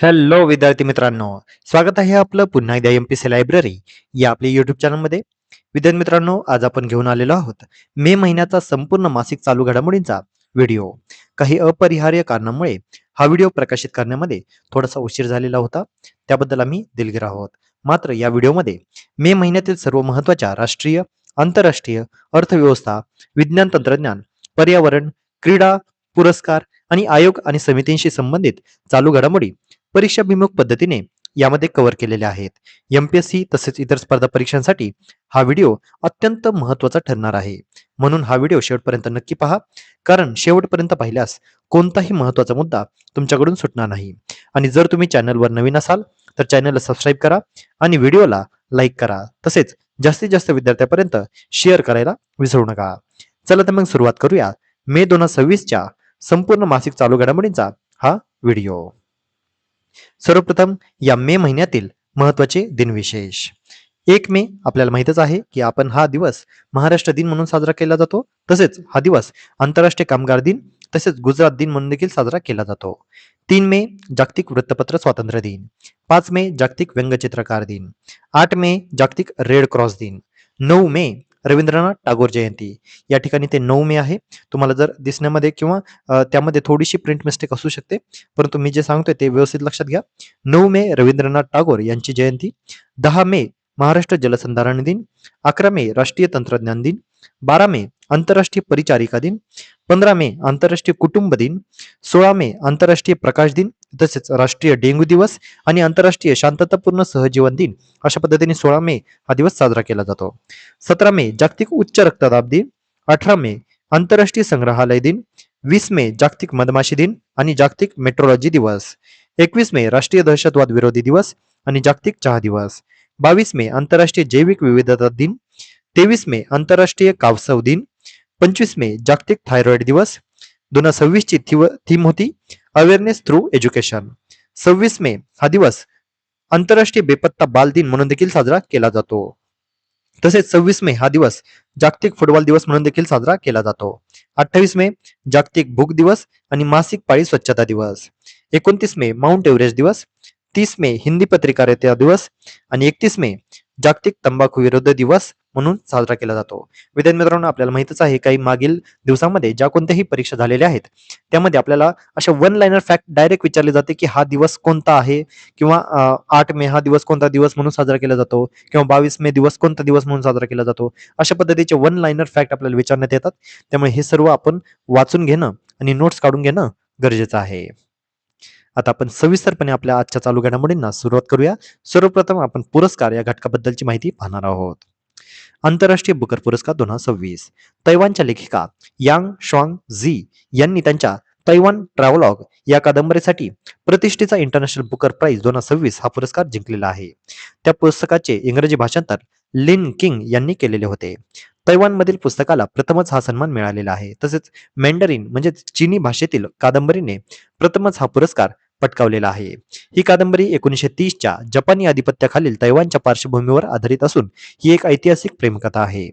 Hello विद्यार्थी मित्रांनो, स्वागत आहे आपलं पुन्हा एकदा एमपीसी लायब्ररी या आपल्या युट्यूब चॅनलमध्ये. विद्यार्थी मित्रांनो, आज आपण घेऊन आलेलो आहोत मे महिन्याचा संपूर्ण मासिक चालू घडामोडींचा व्हिडिओ. काही अपरिहार्य कारणामुळे हा व्हिडिओ प्रकाशित करण्यामध्ये थोडासा उशीर झालेला होता, त्याबद्दल आम्ही दिलगीर आहोत. मात्र या व्हिडिओमध्ये मे महिन्यातील सर्व महत्त्वाच्या राष्ट्रीय, आंतरराष्ट्रीय, अर्थव्यवस्था, विज्ञान तंत्रज्ञान, पर्यावरण, क्रीडा, पुरस्कार आणि आयोग आणि समितींशी संबंधित चालू घडामोडी परीक्षाभिमुख पद्धतीने यामध्ये कव्हर केलेले आहेत. एमपीएससी तसेच इतर स्पर्धा परीक्षांसाठी हा व्हिडिओ अत्यंत महत्त्वाचा ठरणार आहे. म्हणून हा व्हिडिओ शेवटपर्यंत नक्की पहा, कारण शेवटपर्यंत पाहिल्यास कोणताही महत्त्वाचा मुद्दा तुमच्याकडून सुटणार नाही. आणि जर तुम्ही चॅनलवर नवीन असाल तर चॅनलला सबस्क्राईब करा आणि व्हिडिओला लाईक करा. तसेच जास्तीत जास्त विद्यार्थ्यांपर्यंत शेअर करायला विसरू नका. चला तर मग सुरुवात करूया मे 2026च्या संपूर्ण मासिक चालू घडामोडींचा हा व्हिडिओ. सर्वप्रथम या मे महिन्यातील महत्त्वाचे दिनविशेष. 1 मे आपल्याला माहितच आहे की आपण हा दिवस महाराष्ट्र दिन म्हणून साजरा केला जातो. तसेच हा दिवस आंतरराष्ट्रीय कामगार दिन तसेच गुजरात दिन म्हणून देखील साजरा केला जातो. 3 मे जागतिक वृत्तपत्र स्वातंत्र्य दिन. 5 मे जागतिक व्यंगचित्रकार दिन. 8 मे जागतिक रेड क्रॉस दिन. 9 मे रवींद्रनाथ टागोर जयंती. या ठिकाणी ते 9 मे आहे. तुम्हाला जर दिसण्यामध्ये किंवा त्यामध्ये थोडीशी प्रिंट मिस्टेक असू शकते, परंतु मी जे सांगतोय ते व्यवस्थित लक्षात घ्या. 9 मे रवींद्रनाथ टागोर यांची जयंती. 10 मे महाराष्ट्र जलसंधारण दिन. 11 मे राष्ट्रीय तंत्रज्ञान दिन. 12 मे आंतरराष्ट्रीय परिचारिका दिन. 15 मे आंतरराष्ट्रीय कुटुंब दिन. 16 मे आंतरराष्ट्रीय प्रकाश दिन तसेच राष्ट्रीय डेंग्यू दिवस आणि आंतरराष्ट्रीय शांततापूर्ण सहजीवन दिन अशा पद्धतीने 16 मे हा दिवस साजरा केला जातो. 17 मे जागतिक उच्च रक्तदाब दिन. 18 मे आंतरराष्ट्रीय संग्रहालय दिन. 20 मे जागतिक मधमाशी दिन आणि जागतिक मेट्रोलॉजी दिवस. 21 मे राष्ट्रीय दहशतवाद विरोधी दिवस आणि जागतिक चहा दिवस. 22 मे आंतरराष्ट्रीय जैविक विविधता दिन. 23 मे आंतरराष्ट्रीय कावसव दिन. 25 मे जागतिक थायरॉइड दिवस. 2026 ची थीम होती अवेअरनेस थ्रू एज्युकेशन. 26 मे हा दिवस आंतरराष्ट्रीय बेपत्ता बाल दिन म्हणून देखील साजरा केला जातो. तसेच 26 मे हा दिवस जागतिक फुटबॉल दिवस म्हणून देखील साजरा केला जातो. 28 मे जागतिक भूक दिवस आणि मासिक पाळी स्वच्छता दिवस. 29 मे माउंट एव्हरेस्ट दिवस. 30 मे हिंदी पत्रकारिता दिवस आणि 31 मे जागतिक तंबाखू विरोधी दिवस म्हणून साजरा केला जातो. विद्यार्थी मित्रांनो, आपल्याला माहितच आहे काही मागील दिवसामध्ये ज्या कोणत्याही परीक्षा झालेल्या आहेत त्यामध्ये आपल्याला अशा वन लाईनर फॅक्ट डायरेक्ट विचारले जाते की हा दिवस कोणता आहे, किंवा 8 मे हा दिवस कोणता दिवस म्हणून साजरा केला जातो, किंवा 22 मे दिवस कोणता दिवस म्हणून साजरा केला जातो. अशा पद्धतीचे वन लाईनर फॅक्ट आपल्याला विचारण्यात येतात. त्यामुळे हे सर्व आपण वाचून घेणं आणि नोट्स काढून घेणं गरजेचं आहे. आता आपण सविस्तरपणे आपल्या आजच्या चालू घडामोडींना सुरुवात करूया. सर्वप्रथम आपण पुरस्कार या घटकाबद्दलची माहिती पाहणार आहोत. आंतरराष्ट्रीय बुकर पुरस्कार 2026. तैवानच्या लेखिका यांग श्वांग झी यांनी त्यांच्या तैवान ट्रॅव्हलॉग या कादंबरीसाठी प्रतिष्ठेचा इंटरनॅशनल बुकर प्राइज 2026 हा पुरस्कार जिंकलेला आहे. त्या पुस्तकाचे इंग्रजी भाषांतर लिन किंग यांनी केलेले होते. तैवानमधील पुस्तकाला प्रथमच हा सन्मान मिळालेला आहे. तसेच मॅन्डरिन म्हणजे चीनी भाषेतील कादंबरीने प्रथमच हा पुरस्कार पटकावलेला आहे. ही कादंबरी 1930च्या जपानी आधिपत्याखालील तैवानच्या पार्श्वभूमीवर आधारित असून ही एक ऐतिहासिक प्रेमकथा आहे.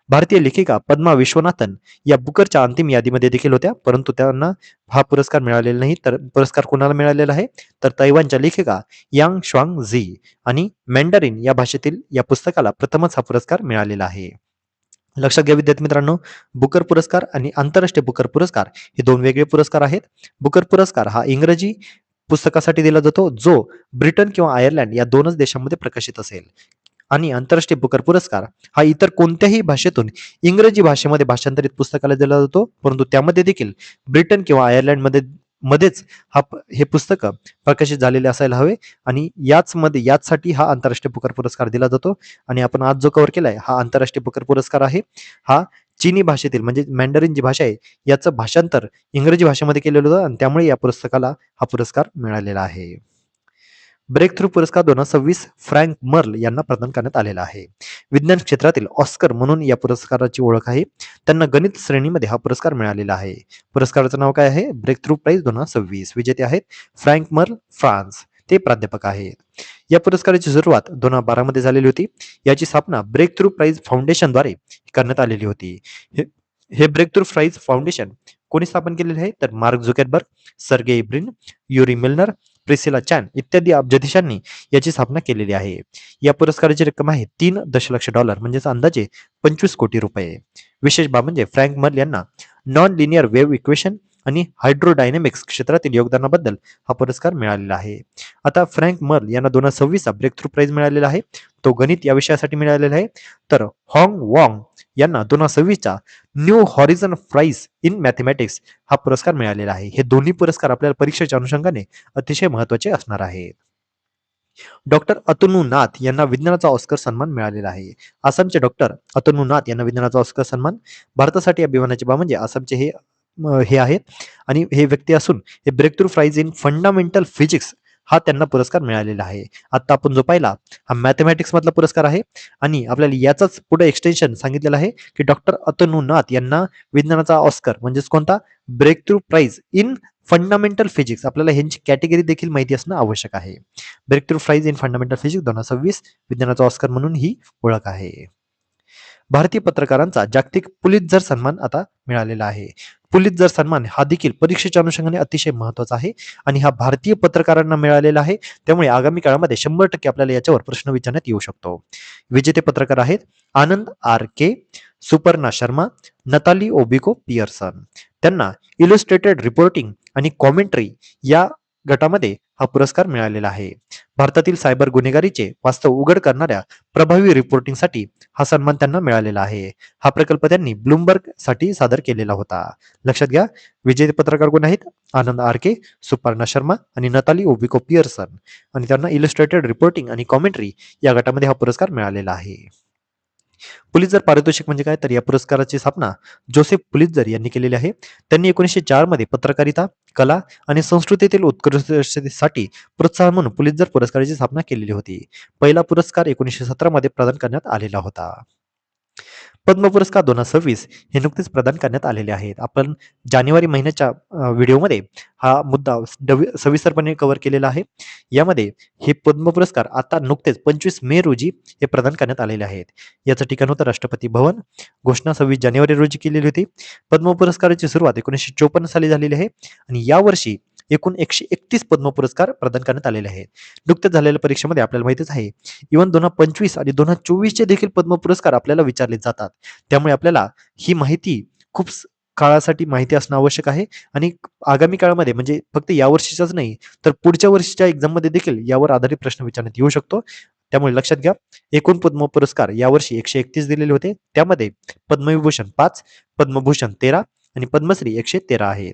भारतीय लेखिका पद्मा विश्वनाथन या बुकरच्या अंतिम यादीमध्ये देखील होत्या, परंतु त्यांना हा पुरस्कार मिळालेला नाही. तर पुरस्कार कोणाला मिळालेला आहे, तर तैवानच्या लेखिका यांग श्वांग झी आणि मॅन्डरिन या भाषेतील या पुस्तकाला प्रथमच हा पुरस्कार मिळालेला आहे. लक्षात घ्या विद्यार्थी मित्रांनो, बुकर पुरस्कार आणि आंतरराष्ट्रीय बुकर पुरस्कार हे दोन वेगळे पुरस्कार आहेत. बुकर पुरस्कार हा इंग्रजी पुस्तकासाठी दिला जातो जो ब्रिटन किंवा आयर्लंड या दोनच देशांमध्ये प्रकाशित असेल, आणि आंतरराष्ट्रीय बुकर पुरस्कार हा इतर कोणत्याही भाषेतून इंग्रजी भाषेमध्ये भाषांतरित पुस्तकाला दिला जातो, परंतु त्यामध्ये देखील ब्रिटन किंवा मध्येच हे पुस्तक प्रकाशित झालेले असायला हवे, आणि याचसाठी हा आंतरराष्ट्रीय बुकर पुरस्कार दिला जातो. आणि आपण आज जो कव्हर केलाय हा आंतरराष्ट्रीय बुकर पुरस्कार आहे. हा चीनी भाषेतील म्हणजे मॅन्डरिन जी भाषा आहे याचं भाषांतर इंग्रजी भाषेमध्ये केलेलं होतं, आणि त्यामुळे या पुस्तकाला हा पुरस्कार मिळालेला आहे. ब्रेक थ्रू पुरस्कार 2026 फ्रँक मर्ल यांना प्रदान करण्यात आलेला आहे. विज्ञान क्षेत्रातील ऑस्कर म्हणून या पुरस्काराची ओळख आहे. त्यांना गणित श्रेणीमध्ये हा पुरस्कार मिळालेला आहे. पुरस्काराचं नाव काय आहे, ब्रेक थ्रू प्राइज 2026. विजेते आहेत फ्रँक मर्ल, फ्रान्स. ते प्राध्यापक आहेत. या पुरस्काराची सुरुवात 2012 मध्ये झालेली होती. याची स्थापना ब्रेक थ्रू प्राइज फाउंडेशनद्वारे करण्यात आलेली होती. हे ब्रेक थ्रू प्राइज फाउंडेशन कोणी स्थापन केलेले आहे, तर Mark Zuckerberg, Sergey Brin, Yuri Milner, Priscilla Chan इत्यादी अब्जाधीशांनी याची स्थापना केलेली आहे. या पुरस्काराची रक्कम आहे $3 दशलक्ष म्हणजेच अंदाजे 25 कोटी रुपये. विशेष बाब म्हणजे फ्रँक मर्ल यांना नॉन लिनियर वेव्ह इक्वेशन आणि हायड्रोडायनेमिक्स क्षेत्रातील योगदानाबद्दल हा पुरस्कार मिळालेला आहे. आता फ्रँक मर्ल यांना 2026 ब्रेक थ्रू प्राइज मिळालेला आहे. तो गणित या विषयासाठी मिळालेला आहे. तर हॉंग वॉंग यांना 2026 न्यू हॉरिझन प्राइज इन मॅथमॅटिक्स हा पुरस्कार मिळालेला आहे. हे दोन्ही पुरस्कार आपल्याला परीक्षेच्या अनुषंगाने अतिशय महत्वाचे असणार आहेत. डॉक्टर अतनू नाथ यांना विज्ञानाचा ऑस्कर सन्मान मिळालेला आहे. आसामचे डॉक्टर अतनू नाथ यांना विज्ञानाचा ऑस्कर सन्मान. भारतासाठी अभिमानाची बाब म्हणजे आसामचे हे आहेत आणि हे व्यक्ती असून हे breakthrough prize in fundamental physics हा त्यांना पुरस्कार मिळालेला आहे. आता आपण जो पाहिला हा मॅथमॅटिक्स मधला पुरस्कार आहे आणि आपल्याला याचाच पुढे एक्सटेन्शन सांगितलेलं आहे की डॉक्टर अतनू नाथ यांना विज्ञानाचा ऑस्कर म्हणजेच कोणता breakthrough prize in fundamental physics. आपल्याला ह्यांची कॅटेगरी देखील माहिती असणं आवश्यक आहे. Breakthrough prize in fundamental physics 2026 विज्ञानाचा ऑस्कर म्हणून ही ओळख आहे. भारतीय पत्रकारांचा जागतिक पुलित्झर सन्मान आता मिळालेला आहे. पुलित्झर सन्मान हा देखील परीक्षेच्या अनुषंगाने अतिशय महत्वाचा आहे आणि हा भारतीय पत्रकारांना मिळालेला आहे. त्यामुळे आगामी काळामध्ये 100% आपल्याला याच्यावर प्रश्न विचारण्यात येऊ शकतो. विजेते पत्रकार आहेत आनंद आर के, सुपर्णा शर्मा, नताली ओबिको पियर्सन. त्यांना इलुस्ट्रेटेड रिपोर्टिंग आणि कॉमेंट्री या गटामध्ये हा पुरस्कार मिळालेला आहे. भारतातील सायबर गुन्हेगारीचे वास्तव उघड करणाऱ्या प्रभावी रिपोर्टिंगसाठी हा सन्मान त्यांना मिळालेला आहे. हा प्रकल्प त्यांनी ब्लूमबर्ग साठी सादर केलेला होता. लक्षात घ्या, विजेते पत्रकार कोण आहेत? आनंद आर के, सुपर्णा शर्मा आणि नताली ओबिको पियर्सन आणि त्यांना इलस्ट्रेटेड रिपोर्टिंग आणि कॉमेंट्री या गटामध्ये हा पुरस्कार मिळालेला आहे. पुलित्झर पारितोषिक म्हणजे काय? तर या पुरस्काराची स्थापना जोसेफ पुलित्झर यांनी केलेली आहे. त्यांनी 1904 मध्ये पत्रकारिता, कला आणि संस्कृतीतील उत्कृष्टतेसाठी प्रोत्साहन म्हणून पुलित्झर पुरस्काराची स्थापना केलेली होती. पहिला पुरस्कार 1917 मध्ये प्रदान करण्यात आलेला होता. पद्म पुरस्कार 2026 हे नुकतेच प्रदान करण्यात आलेले आहेत. आपण जानेवारी महिन्याच्या व्हिडिओमध्ये हा मुद्दा सविस्तरपणे कव्हर केलेला आहे. यामध्ये हे पद्म पुरस्कार आता नुकतेच 25 मे रोजी हे प्रदान करण्यात आलेले आहेत. याचं ठिकाण होतं राष्ट्रपती भवन. घोषणा 26 जानेवारी रोजी केलेली होती. पद्म पुरस्काराची सुरुवात 1954 साली झालेली आहे आणि यावर्षी एकूण 131 पद्म पुरस्कार प्रदान करण्यात आलेले आहेत. नुकत्याच झालेल्या परीक्षेमध्ये आपल्याला माहितीच आहे इव्हन 2025 आणि 2024 चे देखील पद्म पुरस्कार आपल्याला विचारले जातात. त्यामुळे आपल्याला ही माहिती खूप काळासाठी माहिती असणं आवश्यक आहे आणि आगामी काळामध्ये म्हणजे फक्त या वर्षीचाच नाही तर पुढच्या वर्षीच्या एक्झाम मध्ये देखील यावर आधारित प्रश्न विचारण्यात येऊ शकतो. त्यामुळे लक्षात घ्या, एकूण पद्म पुरस्कार यावर्षी 131 दिलेले होते. त्यामध्ये पद्मविभूषण 5, पद्मभूषण 13 आणि पद्मश्री 113 आहेत.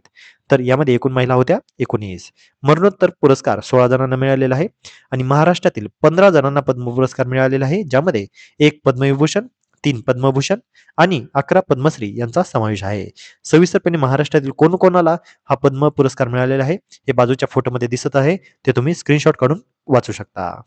तर यामध्ये एकूण महिला होत्या 19. मरणोत्तर पुरस्कार 16 जणांना मिळालेला आहे आणि महाराष्ट्रातील 15 जणांना पद्म पुरस्कार मिळालेला आहे, ज्यामध्ये 1 पद्मविभूषण, 3 पद्मभूषण आणि 11 पद्मश्री यांचा समावेश आहे. सविस्तरपणे महाराष्ट्रातील कोणाला हा पद्म पुरस्कार मिळालेला आहे हे बाजूच्या फोटोमध्ये दिसत आहे, ते तुम्ही स्क्रीनशॉट काढून वाचू शकता.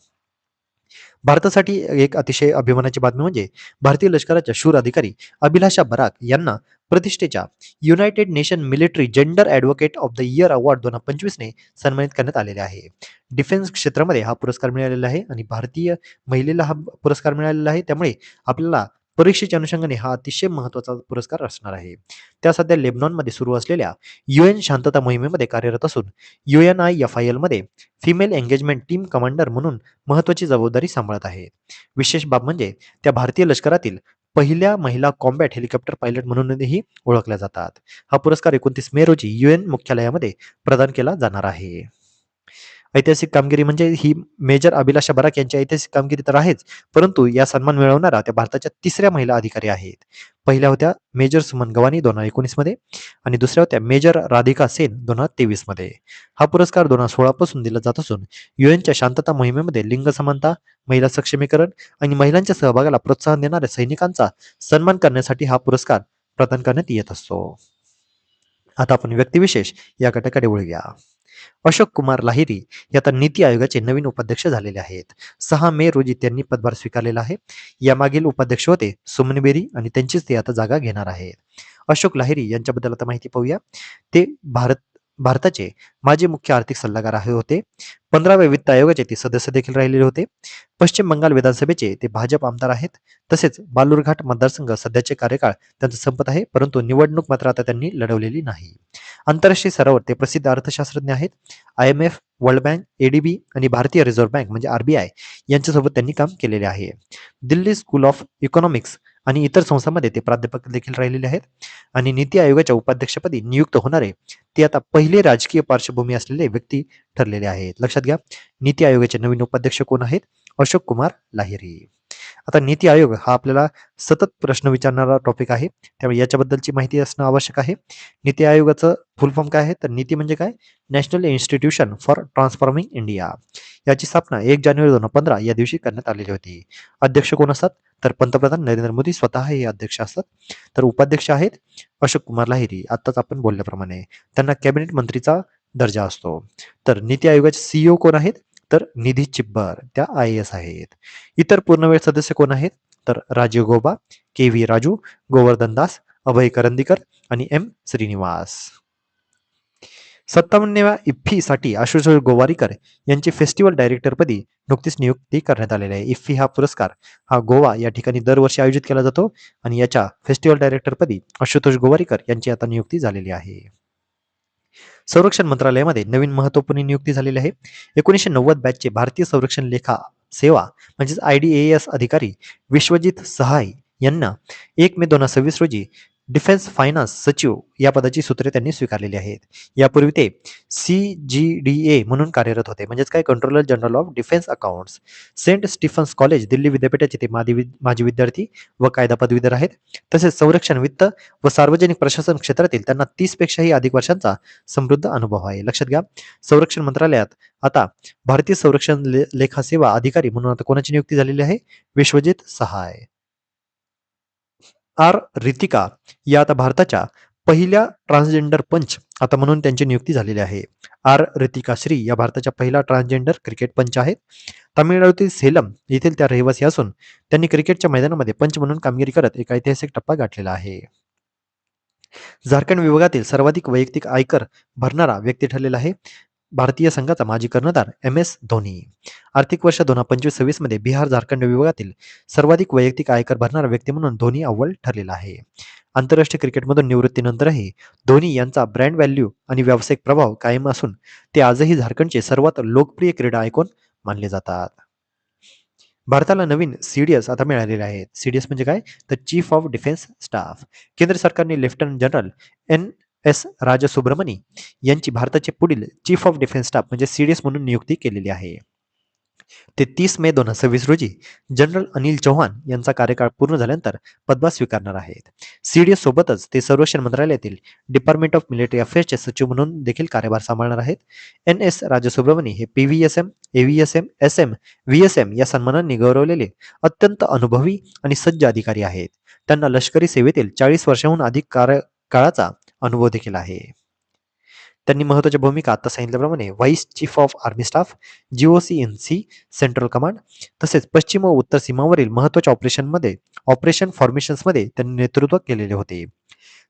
भारतासाठी एक अतिशय अभिमानाची बातमी म्हणजे भारतीय लष्कराच्या शूर अधिकारी अभिलाषा बराक यांना प्रतिष्ठेच्या United nation military gender advocate of the year award 2025 ने सन्मानित करण्यात आलेले आहे. डिफेन्स क्षेत्रामध्ये हा पुरस्कार मिळालेला आहे आणि भारतीय महिलेला हा पुरस्कार मिळालेला आहे. त्यामुळे आपल्याला परीक्षेच्या अनुषंगाने हा अतिशय महत्वाचा पुरस्कार असणार आहे. त्या सध्या लेबनॉनमध्ये सुरू असलेल्या UN शांतता मोहिमेमध्ये कार्यरत असून UNIFIL मध्ये फिमेल एंगेजमेंट टीम कमांडर म्हणून महत्वाची जबाबदारी सांभाळत आहे. विशेष बाब म्हणजे त्या भारतीय लष्करातील पहिल्या महिला कॉम्बॅट हेलिकॉप्टर पायलट म्हणूनही ओळखल्या जातात. हा पुरस्कार 29 मे रोजी UN मुख्यालयामध्ये प्रदान केला जाणार आहे. ऐतिहासिक कामगिरी म्हणजे ही मेजर अभिलाषा बराक यांची ऐतिहासिक कामगिरी तर आहेच, परंतु या सन्मान मिळवणाऱ्या त्या भारताच्या 3ऱ्या महिला अधिकारी आहेत. पहिल्या होत्या मेजर सुमन गवानी 2019 मध्ये आणि दुसऱ्या होत्या मेजर राधिका सेन 2023 मध्ये. हा पुरस्कार 2016 पासून दिला जात असून UNच्या शांतता मोहिमेमध्ये लिंग समानता, महिला सक्षमीकरण आणि महिलांच्या सहभागाला प्रोत्साहन देणाऱ्या सैनिकांचा सन्मान करण्यासाठी हा पुरस्कार प्रदान करण्यात येत असतो. आता आपण व्यक्तिविशेष या गटाकडे वळूया. अशोक कुमार लाहिरी हे आता नीती आयोगाचे नवीन उपाध्यक्ष झालेले आहेत. 6 मे रोजी त्यांनी पदभार स्वीकारलेला आहे. यामागील उपाध्यक्ष होते सुमन बेरी आणि त्यांचीच ते आता जागा घेणार आहेत. अशोक लाहिरी यांच्याबद्दल आता माहिती पाहूया. ते भारत भारताचे माजी मुख्य आर्थिक सल्लागार होते. 15व्या वित्त आयोगाचे ते सदस्य देखील राहिलेले होते. पश्चिम बंगाल विधानसभेचे ते भाजप आमदार आहेत. तसेच बालुरघाट मतदारसंघ सध्याचे कार्यकाळ त्यांचा संपत आहे, परंतु निवडणूक मात्र आता त्यांनी लढवलेली नाही. आंतरराष्ट्रीय स्तरावर ते प्रसिद्ध अर्थशास्त्रज्ञ आहेत. IMF, वर्ल्ड बँक, ADB आणि भारतीय रिझर्व्ह बँक म्हणजे RBI यांच्यासोबत त्यांनी काम केलेले आहे. दिल्ली स्कूल ऑफ इकॉनॉमिक्स आणि इतर संस्थांमध्ये ते प्राध्यापक देखील राहिलेले आहेत. आणि नीती आयोगाच्या उपाध्यक्षपदी नियुक्त होणारे ते आता पहिले राजकीय पार्श्वभूमी असलेले व्यक्ती ठरलेले आहेत. लक्षात घ्या, नीती आयोगाचे नवीन उपाध्यक्ष कोण आहेत? अशोक कुमार लाहिरी. आता नीती आयोग हा आपल्याला सतत प्रश्न विचारणारा टॉपिक आहे, त्यामुळे याच्याबद्दलची माहिती असणं आवश्यक आहे. नीती आयोगाचं फुल फॉर्म काय आहे? तर नीती म्हणजे काय? National institution for transforming India. याची स्थापना 1 जानेवारी 2015 या दिवशी करण्यात आलेली होती. अध्यक्ष कोण असतात? तर पंतप्रधान नरेंद्र मोदी स्वतः हे अध्यक्ष असतात. तर उपाध्यक्ष आहेत अशोक कुमार लाहिरी. आत्ताच आपण बोलल्याप्रमाणे त्यांना कॅबिनेट मंत्रीचा दर्जा असतो. तर नीती आयोगाचे CEO कोण आहेत? तर निधी चिब्बर, त्या IAS आहेत. इतर पूर्णवेळ सदस्य कोण आहेत? तर राजीव गौबा, KV राजू, गोवर्धन दास, अभय करंदीकर आणि M श्रीनिवास. 57व्या इफ्फीसाठी आशुतोष गोवारीकर यांची फेस्टिवल डायरेक्टरपदी नुकतीच नियुक्ती करण्यात आलेली आहे. इफ्फी हा पुरस्कार हा गोवा या ठिकाणी दरवर्षी आयोजित केला जातो आणि याच्या फेस्टिवल डायरेक्टरपदी आशुतोष गोवारीकर यांची आता नियुक्ती झालेली आहे. संरक्षण मंत्रालयामध्ये नवीन महत्वपूर्ण नियुक्ती झालेली आहे. 1990 बॅचचे भारतीय संरक्षण लेखा सेवा म्हणजेच IDAS अधिकारी विश्वजित सहाय यांना 1 मे 2026 रोजी डिफेन्स फायनान्स सचिव या पदाची सूत्रे त्यांनी स्वीकारलेली आहेत. यापूर्वी ते CGDA म्हणून कार्यरत होते, म्हणजेच काय, controller general of defence accounts. Saint Stephen's College Delhi विद्यापीठाचे ते माजी विद्यार्थी व कायदा पदवीधर आहेत. तसेच संरक्षण, वित्त व सार्वजनिक प्रशासन क्षेत्रातील त्यांना 30 पेक्षाही अधिक वर्षांचा समृद्ध अनुभव आहे. लक्षात घ्या, संरक्षण मंत्रालयात आता भारतीय संरक्षण लेखा सेवा अधिकारी म्हणून आता कोणाची नियुक्ती झालेली आहे? विश्वजित सहाय. रितिका या आता भारताच्या पहिल्या ट्रान्सजेंडर पंच आता म्हणून त्यांची नियुक्ती झालेली आहे. रितिका श्री या भारताच्या पहिला ट्रान्सजेंडर क्रिकेट पंच आहेत. तामिळनाडूतील सेलम येथील त्या रहिवासी असून त्यांनी क्रिकेटच्या मैदानामध्ये पंच म्हणून कामगिरी करत एक ऐतिहासिक टप्पा गाठलेला आहे. झारखंड विभागातील सर्वाधिक वैयक्तिक आयकर भरणारा व्यक्ती ठरलेला आहे भारतीय संघाचा माजी कर्णधार MS धोनी. आर्थिक वर्ष 2025-26 मध्ये बिहार झारखंड विभागातील सर्वाधिक वैयक्तिक आयकर भरणारा व्यक्ती म्हणून धोनी अव्वल ठरलेला आहे. आंतरराष्ट्रीय क्रिकेटमधून निवृत्तीनंतरही धोनी यांचा ब्रँड व्हॅल्यू आणि व्यावसायिक प्रभाव कायम असून ते आजही झारखंडचे सर्वात लोकप्रिय क्रीडा आयकॉन मानले जातात. भारताला नवीन CDS आता मिळालेले आहेत. CDS म्हणजे काय? तर चीफ ऑफ डिफेन्स स्टाफ. केंद्र सरकारने लेफ्टनंट जनरल NS राजसुब्रमणी यांची भारताचे पुढील चीफ ऑफ डिफेन्स स्टाफ म्हणजे CDS म्हणून नियुक्ती केलेली आहे. ते 30 मे 2026 रोजी जनरल अनिल चौहान यांचा कार्यकाळ पूर्ण झाल्यानंतर पदभार स्वीकारणार आहेत. CDS सोबतच ते संरक्षण मंत्रालयातील डिपार्टमेंट ऑफ मिलिटरी अफेअर्सचे सचिव म्हणून देखील कार्यभार सांभाळणार आहेत. NS राजसुब्रमणी हे PVSM, AVSM, SM, VSM या सन्मानांनी गौरवलेले अत्यंत अनुभवी आणि सज्ज अधिकारी आहेत. त्यांना लष्करी सेवेतील 40 वर्षांहून अधिक कार्यकाळाचा अनुभव देखील आहे. त्यांनी महत्त्वाच्या भूमिका आता सांगितल्याप्रमाणे vice chief of army staff, GOC in C central command, तसेच पश्चिम व उत्तर सीमावरील महत्त्वाच्या ऑपरेशन फॉर्मेशन्समध्ये त्यांनी नेतृत्व केलेले होते.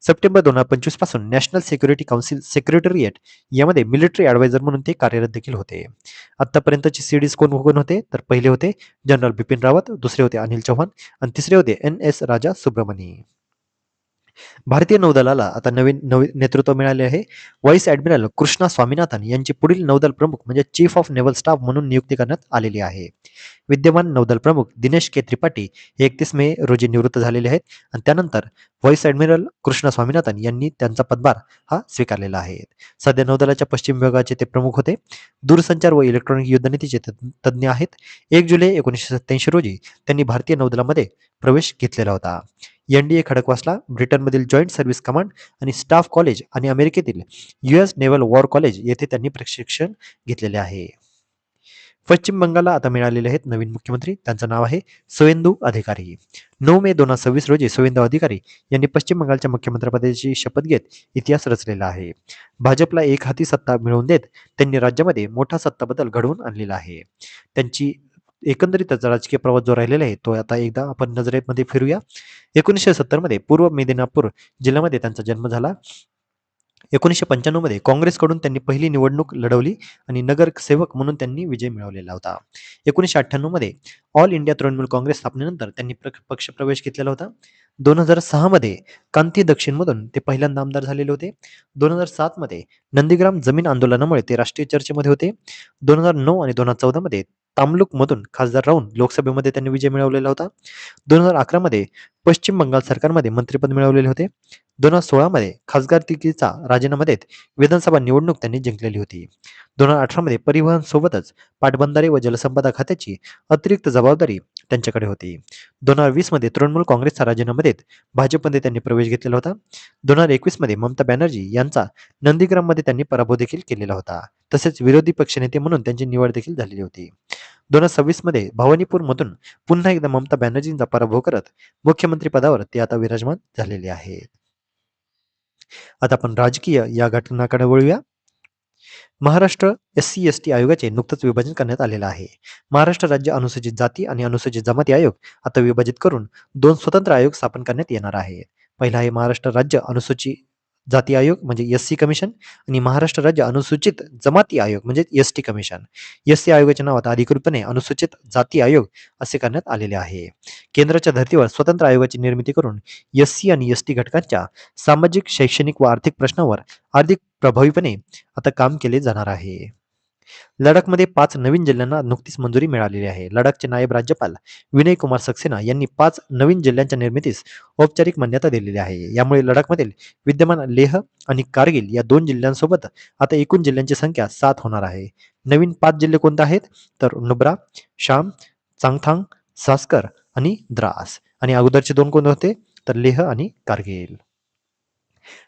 सप्टेंबर 2025 पासून नॅशनल सिक्युरिटी काउन्सिल सेक्रेटरिएट यामध्ये मिलिटरी ॲडवायझर म्हणून ते कार्यरत देखील होते. आतापर्यंतचे CDS कोण कोण होते? तर पहिले होते जनरल बिपिन रावत, दुसरे होते अनिल चौहान आणि तिसरे होते NS राजा सुब्रमणी. भारतीय नौदलाला आता नवीन नेतृत्व मिळाले आहे. व्हाईस ॲडमिरल कृष्णा स्वामीनाथन यांची पुढील नौदल प्रमुख म्हणजे चीफ ऑफ नेव्हल स्टाफ म्हणून नियुक्ती करण्यात आलेली आहे. विद्यमान नौदल प्रमुख दिनेश के त्रिपाठी हे 31 मे रोजी निवृत्त झालेले आहेत आणि त्यानंतर व्हाईस ॲडमिरल कृष्णा स्वामीनाथन यांनी त्यांचा पदभार हा स्वीकारलेला आहे. सध्या नौदलाच्या पश्चिम विभागाचे ते प्रमुख होते. दूरसंचार व इलेक्ट्रॉनिक युद्धनीतीचे तज्ज्ञ आहेत. 1 जुलै 1987 रोजी त्यांनी भारतीय नौदलामध्ये प्रवेश घेतलेला होता. NDA खडकवासला, ब्रिटनमधील जॉईंट सर्व्हिस कमांड आणि स्टाफ कॉलेज आणि अमेरिकेतील US नेव्हल वॉर कॉलेज येथे त्यांनी प्रशिक्षण घेतलेले आहे. पश्चिम बंगालला आता मिळालेले आहेत नवीन मुख्यमंत्री. त्यांचं नाव आहे सुवेंदू अधिकारी. 9 मे 2026 रोजी सुवेंदू अधिकारी यांनी पश्चिम बंगालच्या मुख्यमंत्रीपदाची शपथ घेत इतिहास रचलेला आहे. भाजपला एक हाती सत्ता मिळवून देत त्यांनी राज्यामध्ये मोठा सत्ता बदल घडवून आणलेला आहे. त्यांची एकंदरीतच राजकीय प्रवास जो राहिलेला आहे तो आता एकदा आपण नजरेमध्ये फिरूया. 1970 मध्ये पूर्व मेदिनीपूर जिल्ह्यामध्ये त्यांचा जन्म झाला. 1995 मध्ये काँग्रेसकडून त्यांनी पहिली निवडणूक लढवली आणि नगरसेवक म्हणून त्यांनी विजय मिळवलेला होता. 1998 मध्ये ऑल इंडिया तृणमूल काँग्रेस स्थापनेनंतर त्यांनी पक्षप्रवेश घेतलेला होता. 2006 मध्ये कांती दक्षिणमधून ते पहिल्यांदा आमदार झालेले होते. 2007 मध्ये नंदीग्राम जमीन आंदोलनामुळे ते राष्ट्रीय चर्चेमध्ये होते. 2009 आणि 2014 मध्ये तामलुकमधून खासदार राहून लोकसभेमध्ये त्यांनी विजय मिळवलेला होता. 2011 मध्ये पश्चिम बंगाल सरकारमध्ये मंत्रिपद मिळवलेले होते. 2016 मध्ये खासदारकीचा राजीनामा देत विधानसभा निवडणूक त्यांनी जिंकलेली होती. 2018 मध्ये परिवहन सोबतच पाटबंधारे व जलसंपदा खात्याची अतिरिक्त जबाबदारी त्यांच्याकडे होती. 2020 मध्ये तृणमूल काँग्रेसचा राजीनामा देत भाजपमध्ये त्यांनी प्रवेश घेतलेला होता. 2021 मध्ये ममता बॅनर्जी यांचा नंदीग्राममध्ये त्यांनी पराभव देखील केलेला होता. तसेच विरोधी पक्षनेते म्हणून त्यांची निवड देखील झालेली होती. 2026 मध्ये भवानीपूरमधून पुन्हा एकदा ममता बॅनर्जींचा पराभव करत मुख्यमंत्री पदावर ते आता विराजमान झालेले आहेत. आता आपण राजकीय या घटनाकडे वळूया. महाराष्ट्र SC/ST आयोगाचे नुकतंच विभाजन करण्यात आलेलं आहे. महाराष्ट्र राज्य अनुसूचित जाती आणि अनुसूचित जमाती आयोग आता विभाजित करून 2 स्वतंत्र आयोग स्थापन करण्यात येणार आहेत. पहिला आहे महाराष्ट्र राज्य अनुसूचित जाती आयोग म्हणजे SC कमिशन आणि महाराष्ट्र राज्य अनुसूचित जमाती आयोग म्हणजे ST कमिशन. SC आयोगाच्या नावात अधिकृतपणे अनुसूचित जाती आयोग असे करण्यात आलेले आहे. केंद्राच्या धर्तीवर स्वतंत्र आयोगाची निर्मिती करून SC आणि ST घटकांच्या सामाजिक, शैक्षणिक व आर्थिक प्रश्नावर अधिक प्रभावीपणे आता काम केले जाणार आहे. लडाखमध्ये 5 नवीन जिल्ह्यांना नुकतीच मंजुरी मिळालेली आहे. लडाखचे नायब राज्यपाल विनय कुमार सक्सेना यांनी 5 नवीन जिल्ह्यांच्या निर्मितीस औपचारिक मान्यता दिलेली आहे. यामुळे लडाखमधील विद्यमान लेह आणि कारगिल या 2 जिल्ह्यांसोबत आता एकूण जिल्ह्यांची संख्या 7 होणार आहे. नवीन 5 जिल्हे कोणते आहेत तर नुब्रा, शाम, चांगथांग, सास्कर आणि द्रास आणि अगोदरचे 2 कोणते होते तर लेह आणि कारगिल.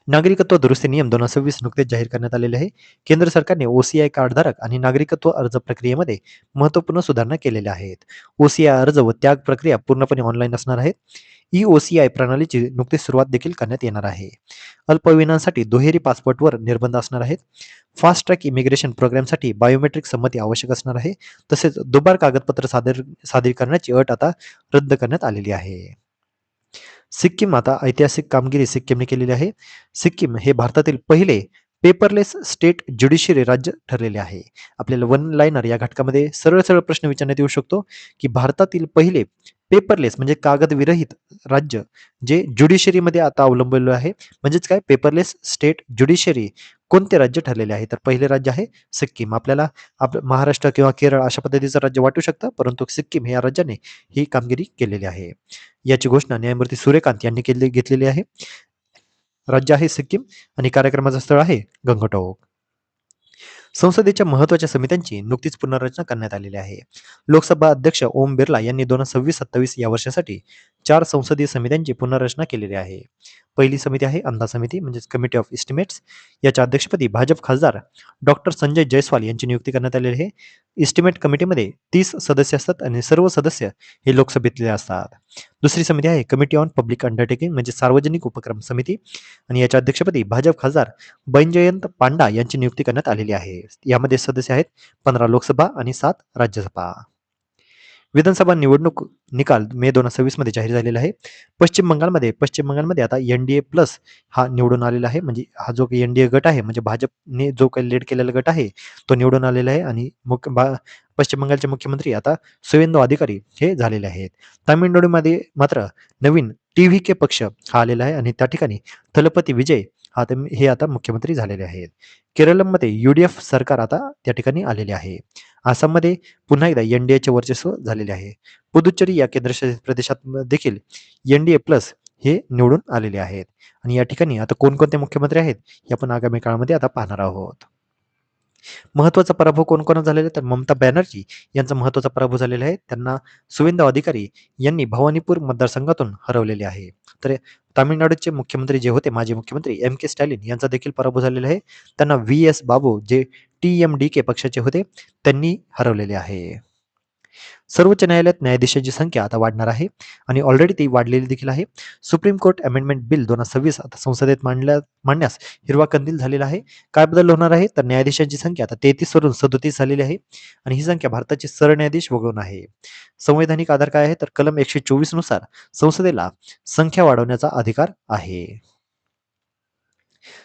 नागरिकत्व दुरुस्ती नियम 2026 नुकतेच जाहीर करण्यात आलेले आहे. केंद्र सरकारने OCI कार्डधारक आणि नागरिकत्व अर्ज प्रक्रियेमध्ये महत्त्वपूर्ण सुधारणा केलेल्या आहेत. OCI अर्ज व त्याग प्रक्रिया पूर्णपणे ऑनलाईन असणार आहेत. eOCI प्रणालीची नुकतीच सुरुवात देखील करण्यात येणार आहे. अल्पवयीनांसाठी दुहेरी पासपोर्टवर निर्बंध असणार आहेत. फास्ट ट्रॅक इमिग्रेशन प्रोग्रामसाठी बायोमेट्रिक संमती आवश्यक असणार आहे. तसेच दुबार कागदपत्र सादरीकरणाची अट आता रद्द करण्यात आलेली आहे. सिक्कीम आता ऐतिहासिक कामगिरी सिक्कीमने केलेली आहे. सिक्कीम हे भारतातील पहिले पेपरलेस स्टेट ज्युडिशियरी राज्य ठरलेले आहे. आपल्याला वन लाईनर या घटकामध्ये सरळ सरळ प्रश्न विचारण्यात येऊ शकतो की भारतातील पहिले पेपरलेस म्हणजे कागदविरहित राज्य जे ज्युडिशरीमध्ये आता अवलंबलेलं आहे म्हणजेच काय पेपरलेस स्टेट ज्युडिशरी कोणते राज्य ठरलेले आहे तर पहिले राज्य आहे सिक्कीम. आपल्याला महाराष्ट्र किंवा केरळ अशा पद्धतीचं राज्य वाटू शकतं परंतु सिक्कीम या राज्याने ही कामगिरी केलेली आहे. याची घोषणा न्यायमूर्ती सूर्यकांत यांनी घेतलेली आहे. राज्य आहे सिक्कीम आणि कार्यक्रमाचं स्थळ आहे गंगटोक. संसदेच्या महत्त्वाच्या समित्यांची नुकतीच पुनर्रचना करण्यात आलेली आहे. लोकसभा अध्यक्ष ओम बिर्ला यांनी 2026-27 या वर्षासाठी 4 संसदीय समित्यांची पुनर्रचना केलेली आहे. पहिली समिती आहे अंदाज समिती म्हणजेच कमिटी ऑफ इस्टिमेट्स. याच्या अध्यक्षपदी भाजप खासदार डॉक्टर संजय जयस्वाल यांची नियुक्ती करण्यात आलेली आहे. इस्टिमेट कमिटीमध्ये 30 सदस्य असतात आणि सर्व सदस्य हे लोकसभेतले असतात. दुसरी समिती आहे कमिटी ऑन पब्लिक अंडरटेकिंग म्हणजे सार्वजनिक उपक्रम समिती आणि याच्या अध्यक्षपदी भाजप खासदार बैजयंत पांडा यांची नियुक्ती करण्यात आलेली आहे. यामध्ये सदस्य आहेत 15 लोकसभा आणि 7 राज्यसभा. विधानसभा निवडणूक निकाल मे 2026 मध्ये जाहीर झालेला आहे. पश्चिम बंगालमध्ये आता NDA प्लस हा निवडून आलेला आहे. म्हणजे हा जो काही NDA गट आहे म्हणजे भाजपने जो काही लीड केलेला गट आहे तो निवडून आलेला आहे आणि पश्चिम बंगालचे मुख्यमंत्री आता सुवेंदू अधिकारी हे झालेले आहेत. तामिळनाडूमध्ये मात्र नवीन TVK पक्ष हा आलेला आहे आणि त्या ठिकाणी थलपती विजय हे आता मुख्यमंत्री झालेले आहेत. केरळमध्ये UDF सरकार आता त्या ठिकाणी आलेले आहे. आसाममध्ये पुन्हा एकदा NDAचे वर्चस्व झालेले आहे. पुदुच्चेरी या केंद्रशासित प्रदेशात देखील NDA प्लस हे निवडून आलेले आहेत आणि या ठिकाणी आता कोणकोणते मुख्यमंत्री आहेत हे आपण आगामी काळामध्ये आता पाहणार आहोत. महत्त्वाचा पराभव कोण झालेला तर ममता बॅनर्जी यांचा महत्त्वाचा पराभव झालेला आहे. त्यांना सुवेंदू अधिकारी यांनी भवानीपूर मतदारसंघातून हरवलेले आहे. तर तामिळनाडूचे मुख्यमंत्री जे होते माजी मुख्यमंत्री MK स्टॅलिन यांचा देखील पराभव झालेला आहे. त्यांना VS बाबू जे TMDK पक्षाचे होते त्यांनी हरवलेले आहे. सर्वोच्च न्यायालयात न्यायाधीशांची संख्या आता वाढणार आहे आणि ऑलरेडी ती वाढलेली देखील आहे. सुप्रीम कोर्ट अमेंडमेंट बिल 2026 आता संसदेत मांडण्यास हिरवा कंदील झालेला आहे. काय बदल होणार आहे तर न्यायाधीशांची संख्या आता 33 वरून 37 झालेली आहे आणि ही संख्या भारताचे सरन्यायाधीश वगळून आहे. संवैधानिक आधार काय आहे तर कलम 124 नुसार संसदेला संख्या वाढवण्याचा अधिकार आहे.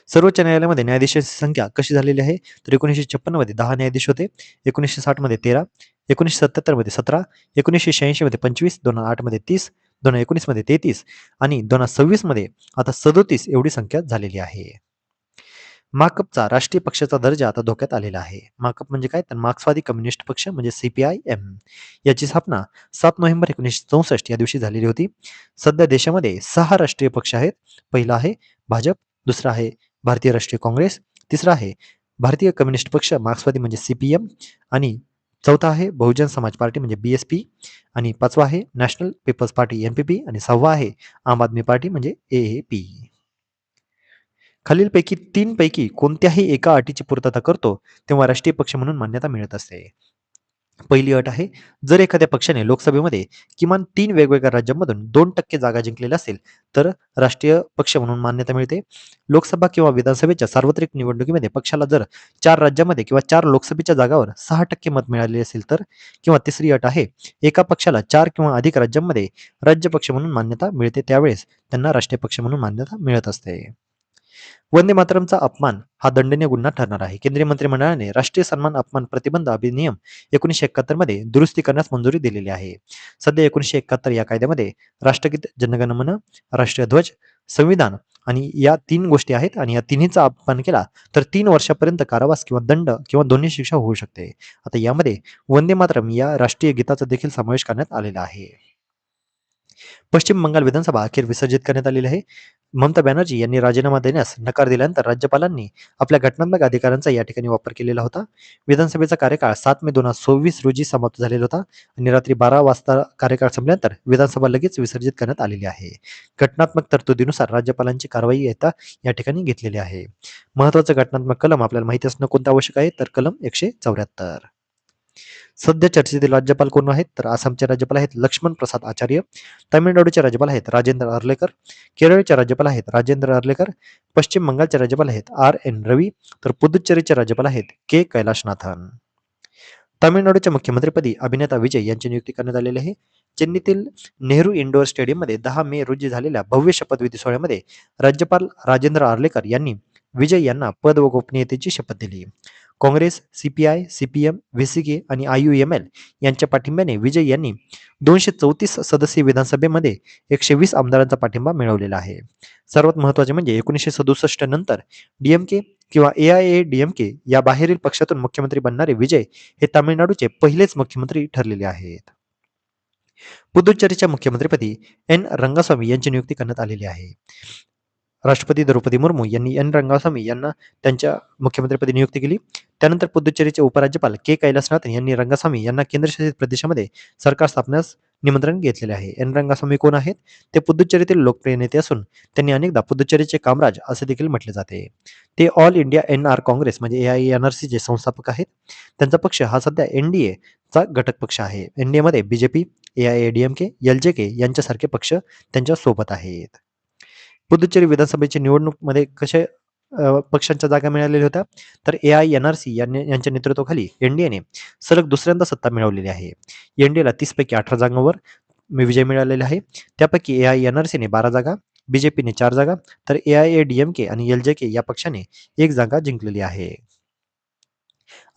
सर्वोच्च न्यायालयामध्ये न्यायाधीशांची संख्या कशी झालेली आहे? तर 1956 मध्ये 10 न्यायाधीश होते, 1960 मध्ये 13, 1977 मध्ये 17, 1986 मध्ये 25, 2008 मध्ये 30, 2019 मध्ये 33 आणि 2026 मध्ये आता 37 एवढी संख्या झालेली आहे. माकपचा राष्ट्रीय पक्षाचा दर्जा आता धोक्यात आलेला आहे. माकप म्हणजे काय? तर मार्क्सवादी कम्युनिस्ट पक्ष म्हणजे CPIM याची स्थापना 7 नोव्हेंबर 1964 या दिवशी झालेली होती. सध्या देशामध्ये 6 राष्ट्रीय पक्ष आहेत. पहिला आहे भाजप, दुसरा आहे भारतीय राष्ट्रीय काँग्रेस, तिसरा आहे भारतीय कम्युनिस्ट पक्ष मार्क्सवादी म्हणजे CPM आणि चौथा आहे बहुजन समाज पार्टी म्हणजे BSP आणि पाचवा आहे नॅशनल पीपल्स पार्टी NPP आणि सहावा आहे आम आदमी पार्टी म्हणजे AAP. खालीलपैकी 3 पैकी कोणत्याही एका अटीची पूर्तता करतो, तेव्हा राष्ट्रीय पक्ष म्हणून मान्यता मिळत असते. पहिली अट आहे, जर एखाद्या पक्षाने लोकसभेमध्ये किमान 3 वेगवेगळ्या राज्यांमधून 2% जागा जिंकलेल्या असतील, तर राष्ट्रीय पक्ष म्हणून मान्यता मिळते. लोकसभा किंवा विधानसभेच्या सार्वत्रिक निवडणुकीमध्ये पक्षाला जर 4 राज्यांमध्ये किंवा 4 लोकसभेच्या जागावर 6% मत मिळालेले असेल तर, किंवा तिसरी अट आहे, एका पक्षाला 4 किंवा अधिक राज्यांमध्ये राज्य पक्ष म्हणून मान्यता मिळते, त्यावेळेस त्यांना राष्ट्रीय पक्ष म्हणून मान्यता मिळत असते. वंदे मातरमचा अपमान हा दंडनीय गुन्हा ठरणार आहे. केंद्रीय मंत्रिमंडळाने राष्ट्रीय सन्मान अपमान प्रतिबंध अधिनियम 1971 मध्ये दुरुस्ती करण्यास मंजुरी दिलेली आहे. सध्या 1971 या कायद्यामध्ये राष्ट्रगीत, जनगण मन, राष्ट्रीय ध्वज, संविधान आणि या 3 गोष्टी आहेत आणि या तिन्हीचा अपमान केला तर 3 वर्षापर्यंत कारावास किंवा दंड किंवा दोन्ही शिक्षा होऊ शकते. आता यामध्ये वंदे मातरम या राष्ट्रीय गीताचा देखील समावेश करण्यात आलेला आहे. पश्चिम बंगाल विधानसभा अखेर विसर्जित करण्यात आलेली आहे. ममता बॅनर्जी यांनी राजीनामा देण्यास नकार दिल्यानंतर राज्यपालांनी आपल्या घटनात्मक अधिकारांचा या ठिकाणी वापर केलेला होता. विधानसभेचा कार्यकाळ 7 मे 2024 रोजी समाप्त झालेला होता आणि रात्री 12 वाजता कार्यकाळ संपल्यानंतर विधानसभा लगेच विसर्जित करण्यात आलेली आहे. घटनात्मक तरतुदीनुसार राज्यपालांची कारवाई येता या ठिकाणी घेतलेली आहे. महत्त्वाचं घटनात्मक कलम आपल्याला माहिती असणं कोणतं आवश्यक आहे? तर कलम 174. सध्या चर्चेतील राज्यपाल कोण आहेत? तर आसामचे राज्यपाल आहेत लक्ष्मण प्रसाद आचार्य, तामिळनाडूचे राज्यपाल आहेत राजेंद्र अर्लेकर, केरळचे राज्यपाल आहेत राजेंद्र अर्लेकर, पश्चिम बंगालचे राज्यपाल आहेत RN रवी, तर पुदुच्चेरीचे राज्यपाल आहेत K कैलाशनाथन. तामिळनाडूच्या मुख्यमंत्रीपदी अभिनेता विजय यांची नियुक्ती करण्यात आलेली आहे. चेन्नईतील नेहरू इंडोर स्टेडियममध्ये 10 मे रोजी झालेल्या भव्य शपथविधी सोहळ्यामध्ये राज्यपाल राजेंद्र आर्लेकर यांनी विजय यांना पद व गोपनीयतेची शपथ दिली. काँग्रेस, CPI, CPM, VCK आणि IUML यांच्या पाठिंब्याने विजय यांनी 234 सदस्यीय विधानसभेमध्ये 120 आमदारांचा पाठिंबा मिळवलेला आहे. सर्वात महत्त्वाचे म्हणजे 1967 नंतर DMK किंवा AIADMK या बाहेरील पक्षातून मुख्यमंत्री बनणारे विजय हे तामिळनाडूचे पहिलेच मुख्यमंत्री ठरलेले आहेत. पुदुच्चेरीच्या मुख्यमंत्रीपदी N रंगास्वामी यांची नियुक्ती करण्यात आलेली आहे. राष्ट्रपती द्रौपदी मुर्मू यांनी रंगास्वामी यांना त्यांच्या मुख्यमंत्रीपदी नियुक्ती केली. त्यानंतर पुदुच्चेरीचे उपराज्यपाल कैलासनाथन यांनी रंगास्वामी यांना केंद्रशासित प्रदेशामध्ये सरकार स्थापण्यास निमंत्रण घेतलेले आहे. रंगास्वामी कोण आहेत? ते पुदुच्चेरीतील लोकप्रिय नेते असून त्यांनी अनेकदा पुदुच्चेरीचे कामराज असे देखील म्हटले जाते. ते ऑल इंडिया NR काँग्रेस म्हणजे AINRC चे संस्थापक आहेत. त्यांचा पक्ष हा सध्या NDA चा घटक पक्ष आहे. NDA मध्ये BJP, AIADMK, LJK यांच्यासारखे पक्ष त्यांच्या सोबत आहेत. पुदुच्चेरी विधानसभेची निवडणूकमध्ये पक्षांच्या जागा मिळालेल्या होत्या, तर AINRC यांच्या नेतृत्वाखाली NDAने सलग दुसऱ्यांदा सत्ता मिळवलेली आहे. NDAला 30 पैकी 18 जागांवर विजय मिळालेला आहे. त्यापैकी AINRCने 12 जागा, BJPने 4 जागा, तर AIADMK आणि LJK या पक्षाने 1 जागा जिंकलेली आहे.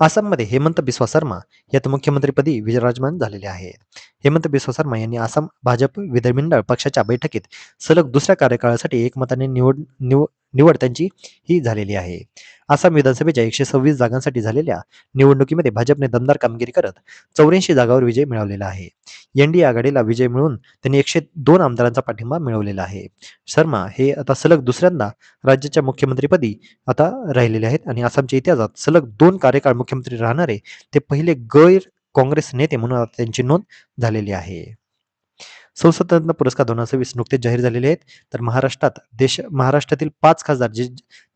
आसाममध्ये हेमंत बिस्वा शर्मा हे आता मुख्यमंत्रीपदी विराजमान झालेले आहेत. हेमंत बिस्वा शर्मा यांनी आसाम भाजप विधिमंडळ पक्षाच्या बैठकीत सलग दुसऱ्या कार्यकाळासाठी एकमताने निवड त्यांची ही झालेली आहे. आसाम विधानसभेच्या 126 जागांसाठी झालेल्या निवडणुकीमध्ये भाजपने दमदार कामगिरी करत 84 जागांवर विजय मिळवलेला आहे. NDA आघाडीला विजय मिळवून त्यांनी 102 आमदारांचा पाठिंबा मिळवलेला आहे. शर्मा हे आता सलग दुसऱ्यांदा राज्याच्या मुख्यमंत्रीपदी आता राहिलेले आहेत आणि आसामच्या इतिहासात सलग 2 कार्यकाळ मुख्यमंत्री राहणारे ते पहिले गैर काँग्रेस नेते म्हणून आता त्यांची नोंद झालेली आहे. संसद रत्न पुरस्कार 2026 नुकतेच जाहीर झालेले आहेत. तर महाराष्ट्रातील 5 खासदार जे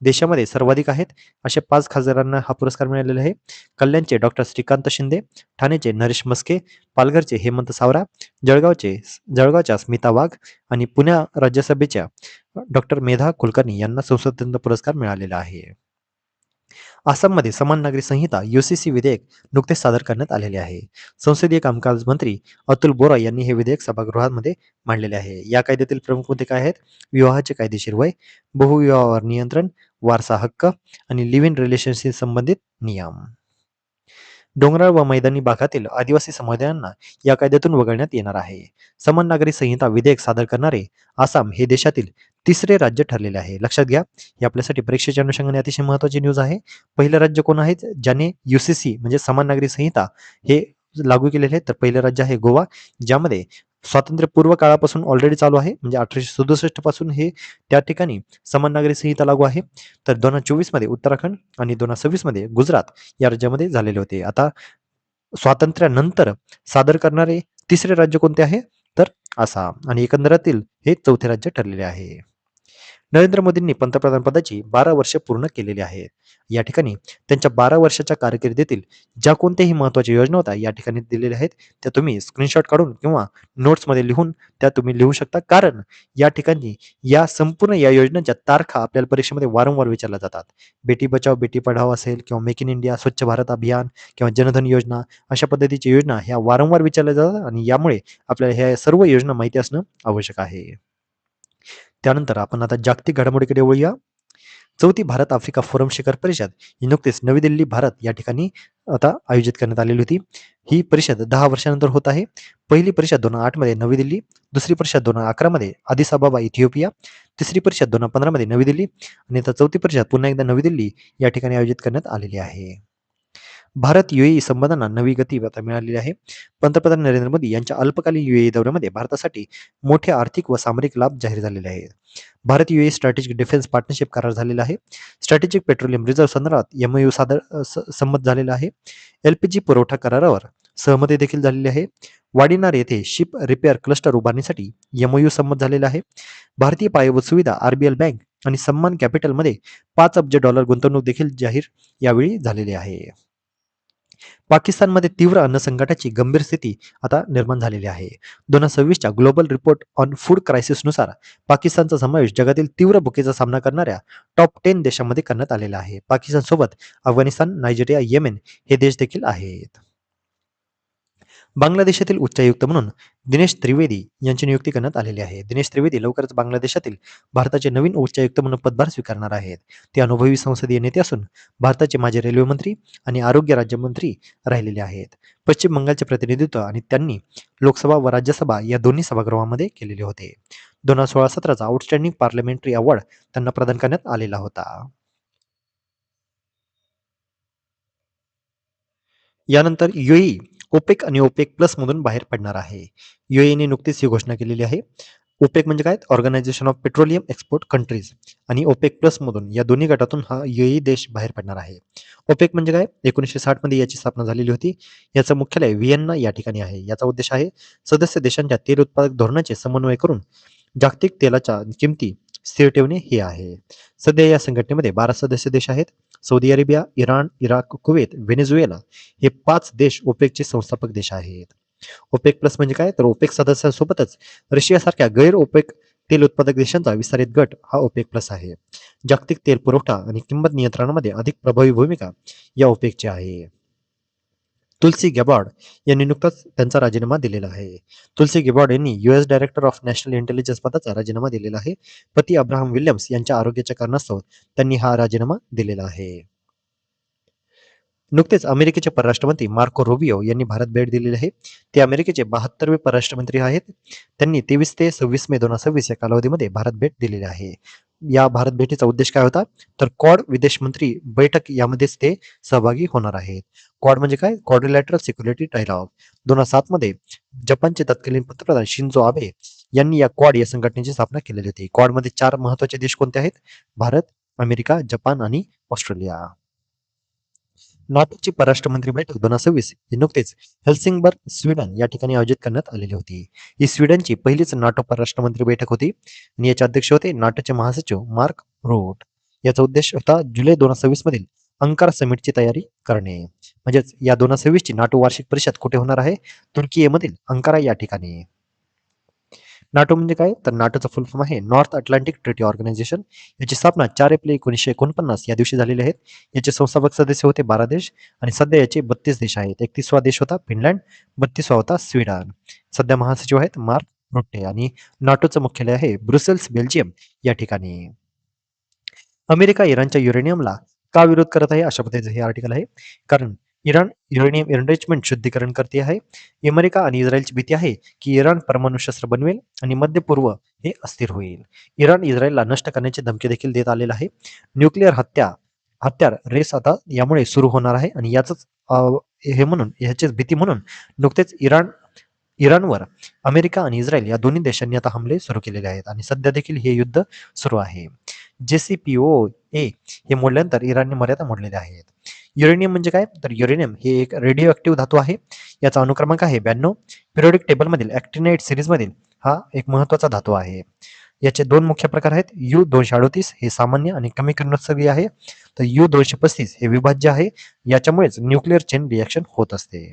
देशामध्ये सर्वाधिक आहेत, अशा 5 खासदारांना हा पुरस्कार मिळालेला आहे. कल्याणचे डॉक्टर श्रीकांत शिंदे, ठाणेचे नरेश मस्के, पालघरचे हेमंत सावरा, जळगावच्या स्मिता वाघ आणि पुणे राज्यसभेच्या डॉक्टर मेधा कुलकर्णी यांना संसद रत्न पुरस्कार मिळालेला आहे. आसाममध्ये समान नागरी संहिता UCC विधेयक नुकतेच सादर करण्यात आलेले आहे. संसदीय कामकाज मंत्री अतुल बोरा यांनी हे विधेयक सभागृहामध्ये मांडलेले आहे. या कायद्यातील प्रमुख मुद्दे काय आहेत? विवाहाचे कायदेशीर वय, बहुविवाहावर नियंत्रण, वारसा हक्क आणि लिव्ह इन रिलेशनशी संबंधित नियम. डोंगराळ व मैदानी भागातील आदिवासी समुदायांना या कायद्यातून वगळण्यात येणार आहे. समान नागरी संहिता विधेयक सादर करणारे आसाम हे देशातील तिसरे राज्य ठरलेले आहे. लक्षात घ्या, ही आपल्यासाठी परीक्षेच्या अनुषंगाने अतिशय महत्त्वाची न्यूज आहे. पहिलं राज्य कोण आहे ज्याने UCC म्हणजे समान नागरी संहिता हे लागू केलेले आहे? तर पहिलं राज्य आहे गोवा, ज्यामध्ये स्वातंत्र्यपूर्व काळापासून ऑलरेडी चालू आहे. म्हणजे 1867 पासून हे त्या ठिकाणी समान नागरी संहिता लागू आहे. तर 2024 मध्ये उत्तराखंड आणि 2026 मध्ये गुजरात या राज्यामध्ये झालेले होते. आता स्वातंत्र्यानंतर सादर करणारे तिसरे राज्य कोणते आहे? तर आसाम आणि एकंदरातील हे चौथे राज्य ठरलेले आहे. नरेंद्र मोदींनी पंतप्रधान पदाची 12 वर्ष पूर्ण केलेली आहेत. या ठिकाणी त्यांच्या 12 वर्षाच्या कारकिर्दीतील ज्या कोणत्याही महत्त्वाच्या योजना होत्या या ठिकाणी दिलेल्या आहेत, त्या तुम्ही स्क्रीनशॉट काढून किंवा नोट्समध्ये लिहून त्या तुम्ही लिहू शकता. कारण या ठिकाणी या संपूर्ण या योजनांच्या तारखा आपल्याला परीक्षेमध्ये वारंवार विचारल्या जातात. बेटी बचाव बेटी पढाओ असेल किंवा मेक इन इंडिया, स्वच्छ भारत अभियान किंवा जनधन योजना, अशा पद्धतीच्या योजना ह्या वारंवार विचारल्या जातात आणि यामुळे आपल्याला ह्या सर्व योजना माहिती असणं आवश्यक आहे. त्यानंतर आपण आता जागतिक घडामोडीकडे वळूया. चौथी भारत आफ्रिका फोरम शिखर परिषद ही नुकतीच नवी दिल्ली भारत या ठिकाणी आता आयोजित करण्यात आलेली होती. ही परिषद 10 वर्षानंतर होत आहे. पहिली परिषद 2008 मध्ये नवी दिल्ली, दुसरी परिषद 2011 मध्ये अदिस अबाबा इथिओपिया, तिसरी परिषद 2015 मध्ये नवी दिल्ली आणि आता चौथी परिषद पुन्हा एकदा नवी दिल्ली या ठिकाणी आयोजित करण्यात आलेली आहे. भारत UAE संबंधांना नवी गती आता मिळालेली आहे. पंतप्रधान नरेंद्र मोदी यांच्या अल्पकालीन UAE दौऱ्यामध्ये भारतासाठी मोठे आर्थिक व सामरिक लाभ जाहीर झालेले आहेत. Bharat UAE strategic defence partnership करार झालेला आहे. स्ट्रॅटेजिक पेट्रोलियम रिझर्व्ह संदर्भात MOU संमत झालेला आहे. LPG पुरवठा करारावर सहमती देखील झालेली आहे. वाडीनार येथे शिप रिपेअर क्लस्टर उभारण्यासाठी MOU संमत झालेला आहे. भारतीय पायाभूत सुविधा RBL बँक आणि सम्मान कॅपिटलमध्ये $5 अब्ज गुंतवणूक देखील जाहीर यावेळी झालेली आहे. पाकिस्तानमध्ये तीव्र अन्न संकटाची गंभीर स्थिती आता निर्माण झालेली आहे. 2026च्या ग्लोबल रिपोर्ट ऑन फूड क्रायसिसनुसार पाकिस्तानचा समावेश जगातील तीव्र भुकेचा सामना करणाऱ्या टॉप 10 देशांमध्ये करण्यात आलेला आहे. पाकिस्तानसोबत अफगाणिस्तान, नायजेरिया, येमेन हे देश देखील आहेत. बांगलादेशातील उच्चायुक्त म्हणून दिनेश त्रिवेदी यांची नियुक्ती करण्यात आलेली आहे. दिनेश त्रिवेदी लवकरच बांगलादेशातील भारताचे नवीन उच्चायुक्त म्हणून पदभार स्वीकारणार आहेत. ते अनुभवी संसदीय नेते असून भारताचे माजी रेल्वे मंत्री आणि आरोग्य राज्यमंत्री राहिलेले आहेत. पश्चिम बंगालचे प्रतिनिधित्व आणि त्यांनी लोकसभा व राज्यसभा या दोन्ही सभागृहामध्ये केलेले होते. 2016-17चा आउटस्टँडिंग पार्लमेंटरी अवॉर्ड त्यांना प्रदान करण्यात आलेला होता. यानंतर UAE ओपेक आणि ओपेक प्लस मधून बाहेर पडणार आहे. UAEने नुकतीच ही घोषणा केलेली आहे. ओपेक म्हणजे काय? Organisation of petroleum export countries आणि ओपेक प्लस मधून या दोन्ही गटातून हा UAE देश बाहेर पडणार आहे. ओपेक म्हणजे काय? 1960 मध्ये याची स्थापना झालेली होती. याचं मुख्यालय व्हिएन्ना या ठिकाणी आहे. याचा उद्देश आहे सदस्य देशांच्या तेल उत्पादक धोरणाचे समन्वय करून जागतिक तेलाच्या किमती स्थिर ठेवणे हे आहे. सध्या या संघटनेमध्ये 12 सदस्य देश आहेत. Saudi Arabia, Iran, Iraq, Kuwait, Venezuela हे 5 देश ओपेकचे संस्थापक देश आहेत. ओपेक प्लस म्हणजे काय? तर ओपेक सदस्यांसोबतच रशियासारख्या गैर ओपेक तेल उत्पादक देशांचा विस्तारित गट हा ओपेक प्लस आहे. जागतिक तेल पुरवठा आणि किंमत नियंत्रणामध्ये अधिक प्रभावी भूमिका या ओपेकची आहे. तुलसी गॅबॉर्ड यांनी नुकताच त्यांचा राजीनामा दिलेला आहे. तुलसी गॅबॉर्ड यांनी US director of national intelligence पदाचा राजीनामा दिलेला आहे. पती अब्राहम विल्यम्स यांच्या आरोग्याच्या कारणास्तव त्यांनी हा राजीनामा दिलेला आहे. नुकतेच अमेरिकेचे परराष्ट्रमंत्री मार्को रुबियो यांनी भारत भेट दिलेली आहे. ते अमेरिकेचे 72वे परराष्ट्रमंत्री आहेत. त्यांनी 23 ते 26 मे 2026 या कालावधीमध्ये भारत भेट दिलेली आहे. या भारत भेटीचा उद्देश काय होता? तर क्वाड विदेश मंत्री बैठक यामध्येच ते सहभागी होणार आहेत. क्वाड म्हणजे काय? Quadrilateral security dialogue. 2007 मध्ये जपानचे तत्कालीन पंतप्रधान शिंजो आबे यांनी या क्वाड या संघटनेची स्थापना केलेली होती. क्वाडमध्ये 4 महत्वाचे देश कोणते आहेत? भारत, अमेरिका, जपान आणि ऑस्ट्रेलिया. नाटोची परराष्ट्रमंत्री बैठक 2026 ही नुकतेच हेल्सिंगबर्ग, स्वीडन या ठिकाणी आयोजित करण्यात आलेली होती. ही स्वीडनची पहिलीच नाटो परराष्ट्रमंत्री बैठक होती आणि याचे अध्यक्ष होते नाटोचे महासचिव मार्क रूट. याचा उद्देश होता जुलै 2026 मधील अंकारा समिटची तयारी करणे. म्हणजेच या 2026 ची नाटो वार्षिक परिषद कुठे होणार आहे? तुर्कीमधील अंकारा या ठिकाणी. नाटो म्हणजे काय? तर नाटोचा फुल फॉर्म आहे नॉर्थ अटलांटिक ट्रीटी ऑर्गनायझेशन. याची स्थापना 4 एप्रिल 1949 या दिवशी झालेली आहे. याचे संस्थापक सदस्य होते 12 देश आणि सध्या याचे 32 देश आहेत. 31वा देश होता फिनलँड, 32वा होता स्वीडन. सध्या महासचिव आहेत मार्क रुट्टे आणि नाटोचं मुख्यालय आहे ब्रुसेल्स, बेल्जियम या ठिकाणी. अमेरिका इराणच्या युरेनियमला का विरोध करत आहे अशा पद्धतीचं हे आर्टिकल आहे. कारण इराण युरेनियम एनरिचमेंट शुद्धीकरण करते आहे. अमेरिका आणि इस्रायलची भीती आहे की इराण परमाणु शस्त्र बनवेल आणि मध्य पूर्व हे अस्थिर होईल. इराण इस्रायलला नष्ट करण्याची धमकी देखील देत आलेला आहे. न्यूक्लिअर हत्यार रेस आता यामुळे सुरू होणार आहे आणि याचंच हे म्हणून ह्याचीच भीती म्हणून नुकतेच इराणवर अमेरिका आणि इस्रायल या दोन्ही देशांनी आता हमले सुरू केलेले आहेत आणि सध्या देखील हे युद्ध सुरू आहे. JCPOA हे मोडल्यानंतर इराणने मर्यादा मोडलेल्या आहेत. युरेनियम म्हणजे काय? तर युरेनियम हे एक रेडिओ ऍक्टिव्ह धातू आहे. याचा अनुक्रमांक आहे 92. पिरियोडिक टेबलमधील ॲक्टिनाइड सिरीजमधील हा एक महत्त्वाचा धातू आहे. याचे दोन मुख्य प्रकार आहेत. U-238 हे सामान्य आणि कमी किरणोत्सर्गी आहे. तर U-235 हे विभाज्य आहे. याच्यामुळेच न्यूक्लिअर चेन रिॲक्शन होत असते.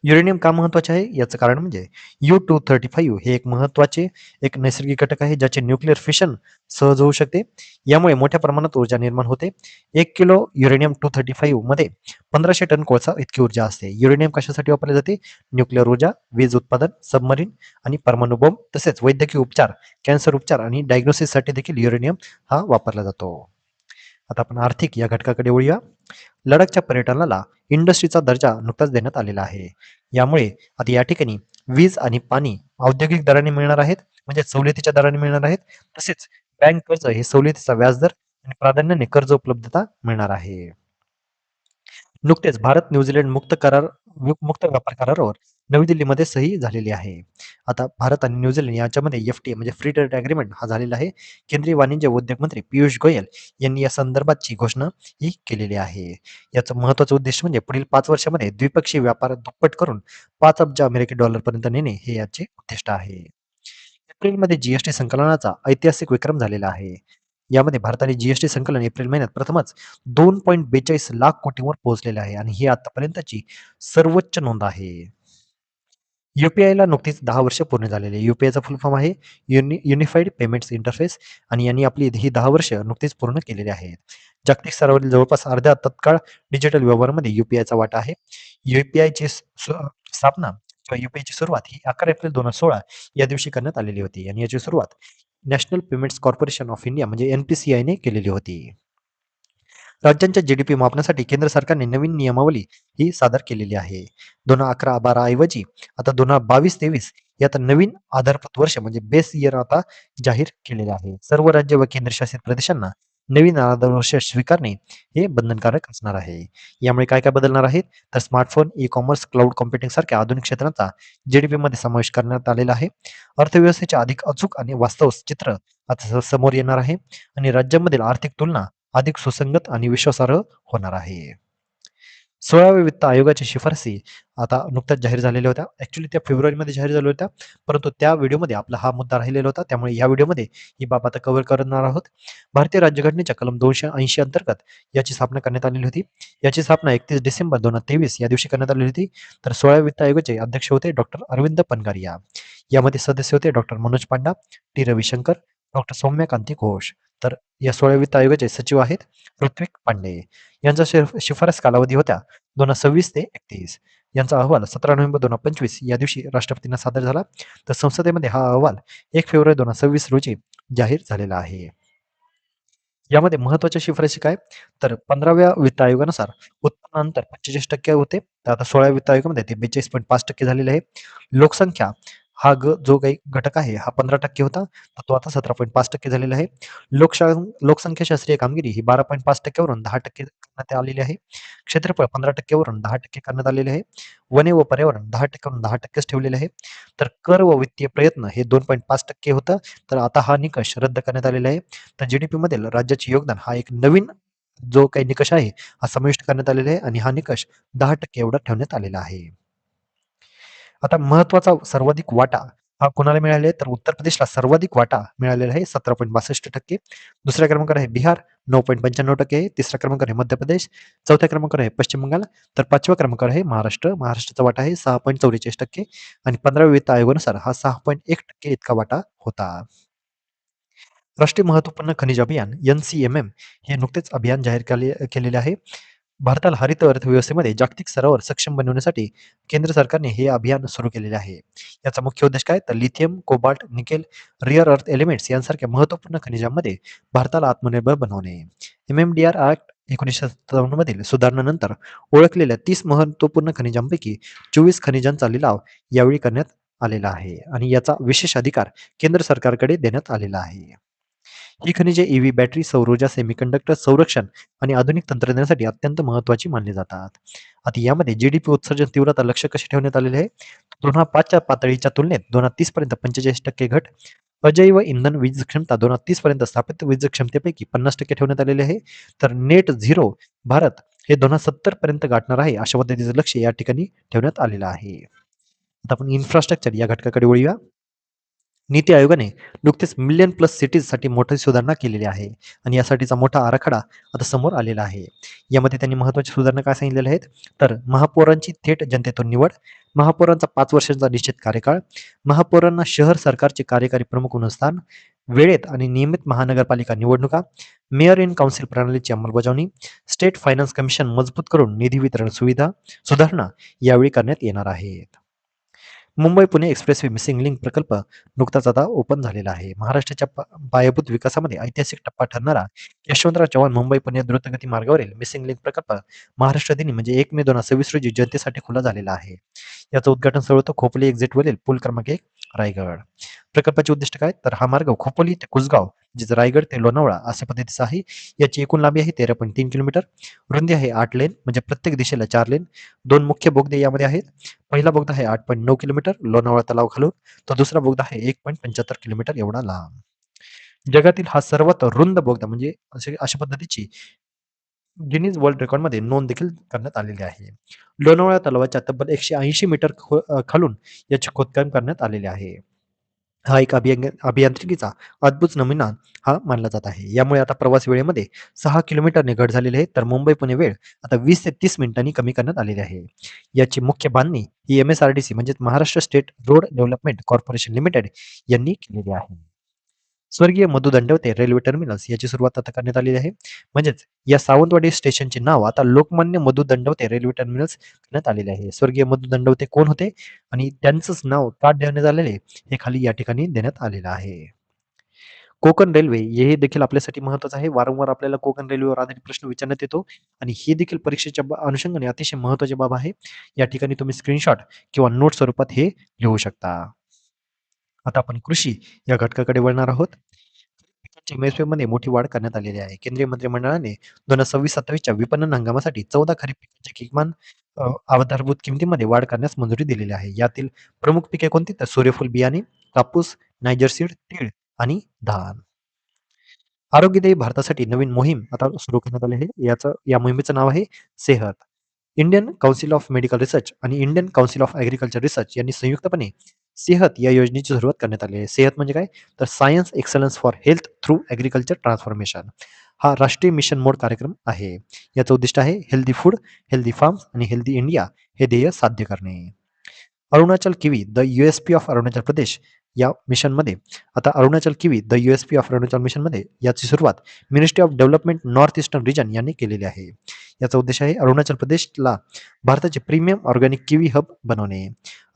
युरेनियम का महत्वाचे आहे याचं कारण म्हणजे U-235 हे एक महत्वाचे एक नैसर्गिक घटक आहे ज्याचे न्यूक्लिअर फिशन सहज होऊ शकते. यामुळे मोठ्या प्रमाणात ऊर्जा निर्माण होते. 1 किलो युरेनियम 235 मध्ये 1500 टन कोळसा इतकी ऊर्जा असते. युरेनियम कशासाठी वापरले जाते? न्यूक्लिअर ऊर्जा, वीज उत्पादन, सबमरीन आणि परमाणु बॉम्ब तसेच वैद्यकीय उपचार, कॅन्सर उपचार आणि डायग्नोसिससाठी देखील युरेनियम हा वापरला जातो. आता आपण आर्थिक या घटकाकडे वळूया. लडाखच्या पर्यटनाला इंडस्ट्रीचा दर्जा नुकताच देण्यात आलेला आहे. यामुळे आता या ठिकाणी वीज आणि पाणी औद्योगिक दराने मिळणार आहेत, म्हणजे सवलतीच्या दराने मिळणार आहेत. तसेच बँक कर्ज हे सवलतीचा व्याजदर आणि प्राधान्याने कर्ज उपलब्धता मिळणार आहे. नुकतेच भारत न्यूझीलंड मुक्त व्यापार करारावर नवी दिल्लीमध्ये सही झालेली आहे. आता भारत आणि न्यूझीलंड याच्यामध्ये FTA म्हणजे फ्री ट्रेड अग्रीमेंट हा झालेला आहे. केंद्रीय वाणिज्य व उद्योग मंत्री पियुष गोयल यांनी या संदर्भातची घोषणा ही केलेली आहे. याचं महत्त्वाचं उद्देश म्हणजे पुढील 5 वर्षामध्ये द्विपक्षीय व्यापार दुप्पट करून 5 अब्ज अमेरिकी डॉलरपर्यंत नेणे हे याचे उद्दिष्ट आहे. एप्रिलमध्ये जीएसटी संकलनाचा ऐतिहासिक विक्रम झालेला आहे. यामध्ये भारताने जीएसटी संकलन एप्रिल महिन्यात प्रथमच 2.42 लाख कोटींवर पोहोचलेले आहे आणि ही आतापर्यंतची सर्वोच्च नोंद आहे. ला नुकतीच 10 वर्ष पूर्ण झालेली आहे. चा फुल फॉर्म आहे युनिफाईड पेमेंट्स इंटरफेस आणि यांनी आपली ही 10 वर्ष नुकतीच पूर्ण केलेली आहेत. जागतिक स्तरावरील जवळपास अर्ध्या तत्काळ डिजिटल व्यवहारामध्ये चा वाटा आहे. यूपीआयची स्थापना किंवा यूपीआयची सुरुवात ही 11 एप्रिल 2016 या दिवशी करण्यात आलेली होती आणि याची सुरुवात national payments corporation of India म्हणजे NPCI ने केलेली होती. राज्यांच्या जीडीपी मापनासाठी केंद्र सरकारने नवीन नियमावली ही सादर केलेली आहे. 2011-12 ऐवजी आता 2022-23 हे आता नवीन आधारभूत वर्ष म्हणजे बेस इयर आता जाहीर केलेले आहे. सर्व राज्य व केंद्रशासित प्रदेशांना नवीन आधार वर्ष स्वीकारणे हे बंधनकारक असणार आहे. यामुळे काय काय बदलणार आहेत? तर स्मार्टफोन, ई-कॉमर्स, क्लाउड कॉम्प्युटिंग सारख्या आधुनिक क्षेत्रांचा जीडीपी मध्ये समावेश करण्यात आलेला आहे. अर्थव्यवस्थेचे अधिक अचूक आणि वास्तव चित्र आता समोर येणार आहे आणि राज्यांमधील आर्थिक तुलना अधिक सुसंगत आणि विश्वासार्ह होणार आहे. 16व्या वित्त आयोगाच्या शिफारसी आता नुकत्याच जाहीर झालेल्या होत्या. ॲक्चुअली त्या फेब्रुवारीमध्ये जाहीर झाल्या होत्या. परंतु त्या व्हिडिओमध्ये आपला हा मुद्दा राहिलेला होता. त्यामुळे या व्हिडिओमध्ये ही बाब आता कव्हर करणार आहोत. भारतीय राज्यघटनेच्या कलम 280 अंतर्गत याची स्थापना करण्यात आलेली होती. याची स्थापना 31 डिसेंबर 2023 या दिवशी करण्यात आलेली होती. तर 16व्या वित्त आयोगाचे अध्यक्ष होते डॉक्टर अरविंद पनगारिया. यामध्ये सदस्य होते doctor Manoj Panda, T. Ravishankar, doctor Soumyakanti Ghosh. तर या 16व्या वित्त आयोगाचे सचिव आहेत ऋत्विक पांडे. यांचा शिफारस कालावधी होत्या 2026 ते 31. यांचा अहवाल 17 नोव्हेंबर 2025 या दिवशी राष्ट्रपतींना सादर झाला. तर संसदेमध्ये हा अहवाल 1 फेब्रुवारी 2026 रोजी जाहीर झालेला आहे. यामध्ये महत्वाच्या शिफारशी काय? तर 15व्या वित्त आयोगानुसार उत्पन्नानंतर 45% होते. तर आता 16व्या वित्त आयोगामध्ये ते 42.5% झालेले आहे. लोकसंख्या हा जो काही घटक आहे हा 15% होता. तर तो आता 17.5% झालेला आहे. लोकसंख्याशास्त्रीय कामगिरी ही 12.5% वरून 10% करण्यात आलेली आहे. क्षेत्रफळ 15% वरून 10% करण्यात आलेले आहे. वने व पर्यावरण 10% वरून 10%च ठेवलेले आहे. तर कर व वित्तीय प्रयत्न हे 2.5% होतं. तर आता हा निकष रद्द करण्यात आलेला आहे. तर जीडीपी मधील राज्याचे योगदान हा एक नवीन जो काही निकष आहे हा समाविष्ट करण्यात आलेला आहे आणि हा निकष 10% एवढा ठेवण्यात आलेला आहे. आता महत्वाचा सर्वाधिक वाटा हा कोणाला मिळाले तर उत्तर प्रदेशला सर्वाधिक वाटा मिळालेला आहे 17.62%. दुसऱ्या क्रमांकावर आहे बिहार 9.95% आहे. तिसरा क्रमांकावर आहे मध्य प्रदेश, चौथ्या क्रमांकावर आहे पश्चिम बंगाल, तर 5व्या क्रमांकावर आहे महाराष्ट्र. महाराष्ट्राचा वाटा आहे 6.44% आणि 15व्या वित्त आयोगानुसार हा 6.1% इतका वाटा होता. राष्ट्रीय महत्त्वपूर्ण खनिज अभियान NCMM हे नुकतेच अभियान जाहीर केलेले आहे. भारताला हरित अर्थव्यवस्थेमध्ये जागतिक स्तरावर सक्षम बनवण्यासाठी केंद्र सरकारने हे अभियान सुरू केलेले आहे. याचा मुख्य उद्देश काय तर lithium, cobalt, nickel, rear earth elements यांसारख्या महत्त्वपूर्ण खनिजांमध्ये भारताला आत्मनिर्भर बनवणे. MMDR ऍक्ट 1957 मधील सुधारणेनंतर ओळखलेल्या 30 महत्त्वपूर्ण खनिजांपैकी 24 खनिजांचा लिलाव यावेळी करण्यात आलेला आहे आणि याचा विशेष अधिकार केंद्र सरकारकडे देण्यात आलेला आहे. ही खनिजे ईव्ही बॅटरी, सौर ऊर्जा, सेमीकंडक्टर, संरक्षण आणि आधुनिक तंत्रज्ञानासाठी अत्यंत महत्त्वाची मानली जातात. आता यामध्ये जीडीपी उत्सर्जन तीव्रता लक्ष्य कसे ठेवण्यात आलेले आहे? 2005च्या पातळीच्या तुलनेत 2030 पर्यंत 45% घट, अजैव इंधन वीज क्षमता 2030 पर्यंत स्थापित वीज क्षमतेपैकी 50% ठेवण्यात आलेले आहे. तर नेट झिरो भारत हे 2070 पर्यंत गाठणार आहे, अशा पद्धतीचं लक्ष या ठिकाणी ठेवण्यात आलेलं आहे. आता आपण इन्फ्रास्ट्रक्चर या घटकाकडे वळूया. नीती आयोगाने नुकतेच मिलियन प्लस सिटीजसाठी मोठी सुधारणा केलेली आहे आणि यासाठीचा मोठा आराखडा आता समोर आलेला आहे. यामध्ये त्यांनी महत्त्वाची सुधारणा काय सांगितलेल्या आहेत तर महापौरांची थेट जनतेतून निवड, महापौरांचा 5 वर्षांचा निश्चित कार्यकाळ, महापौरांना शहर सरकारचे कार्यकारी प्रमुख म्हणून स्थान, वेळेत आणि नियमित महानगरपालिका निवडणुका, मेयर इन काउन्सिल प्रणालीची अंमलबजावणी, स्टेट फायनान्स कमिशन मजबूत करून निधी वितरण सुधारणा यावेळी करण्यात येणार आहेत. Mumbai Pune express way missing link प्रकल्प नुकताच आता ओपन झालेला आहे. महाराष्ट्राच्या पायाभूत विकासामध्ये ऐतिहासिक टप्पा ठरणारा यशवंतराव चव्हाण मुंबई पुणे द्रुतगती मार्गावरील मिसिंग लिंक प्रकल्प महाराष्ट्र दिनी म्हणजे 1 मे 2026 रोजी जनतेसाठी खुला झालेला आहे. याचं उद्घाटन स्थळ होतं खोपोली एक्झिटवरील पूल क्रमांक 1, रायगड. प्रकल्पाचे उद्दिष्ट काय तर हा मार्ग खोपोली ते कुसगाव म्हणजे रायगड ते लोणावळा अशा पद्धतीचा आहे. याची एकूण लांबी आहे 13.3 किलोमीटर, रुंदी आहे 8 लेन म्हणजे प्रत्येक दिशेला 4 लेन, 2 मुख्य बोगदे यामध्ये आहेत. पहिला बोगदा आहे 8.9 किलोमीटर लोणावळा तलाव खालून, तर दुसरा बोगदा आहे 1.75 किलोमीटर एवढा लांब. जगातील हा सर्वात रुंद बोगदा म्हणजे अशा पद्धतीची गिनीज वर्ल्ड रेकॉर्डमध्ये नोंद देखील करण्यात आलेली आहे. लोणावळा तलावाच्या तब्बल 180 मीटर खालून याचे खोदकाम करण्यात आलेले आहे. हा एक अभियांत्रिकीचा अद्भुत नमुना हा मानला जात आहे. यामुळे आता प्रवास वेळेमध्ये 6 किलोमीटरने घट झालेली आहे, तर मुंबई पुणे वेळ आता 20 ते 30 मिनिटांनी कमी करण्यात आलेली आहे. याची मुख्य बांधणी ही MSRDC म्हणजेच Maharashtra state road development corporation limited यांनी केलेली आहे. स्वर्गीय मधु दंडवते रेल्वे टर्मिनस याची सुरुवात आता करण्यात आलेली आहे. म्हणजेच या सावंतवाडी स्टेशनचे नाव आता लोकमान्य मधु दंडवते रेल्वे टर्मिनस करण्यात आलेले आहे. स्वर्गीय मधु दंडवते कोण होते आणि त्यांचंच नाव का देण्यात आलेले हे खाली या ठिकाणी देण्यात आलेलं आहे. कोकण रेल्वे हे देखील आपल्यासाठी महत्वाचं आहे. वारंवार आपल्याला कोकण रेल्वेवर आधारित प्रश्न विचारण्यात येतो आणि ही देखील परीक्षेच्या अनुषंगाने अतिशय महत्वाची बाब आहे. या ठिकाणी तुम्ही स्क्रीनशॉट किंवा नोट स्वरूपात हे लिहू शकता. आता आपण कृषी या घटकाकडे वळणार आहोत. पिकांच्या MSP मोठी वाढ करण्यात आलेली आहे. केंद्रीय मंत्रिमंडळाने 2026-27च्या विपणन हंगामासाठी 14 खरीप पिकांच्या किमान आधारभूत किमतीमध्ये वाढ करण्यास मंजुरी दिलेली आहे. यातील प्रमुख पिके कोणती तर सूर्यफूल बियाणे, कापूस, नायजर सीड, तीळ आणि धान. आरोग्यदायी भारतासाठी नवीन मोहीम आता सुरू करण्यात आली आहे. या मोहिमेचं नाव आहे SEHAT. Indian Council of Medical Research आणि Indian Council of Agriculture Research यांनी संयुक्तपणे सेहत या योजनेची सुरुवात करण्यात आली आहे. सेहत म्हणजे काय तर science excellence for health through agriculture transformation. हा राष्ट्रीय मिशन मोड कार्यक्रम आहे. याचं उद्दिष्ट आहे हेल्दी फूड, हेल्दी फार्म्स आणि हेल्दी इंडिया हे ध्येय साध्य करणे. Arunachal kiwi the USP of Arunachal Pradesh या मिशनमध्ये आता Arunachal kiwi the USP of Arunachal मिशनमध्ये याची सुरुवात ministry of development north eastern region यांनी केलेली आहे. याचा उद्देश आहे अरुणाचल प्रदेशला भारताचे प्रीमियम ऑर्गॅनिक किवी हब बनवणे.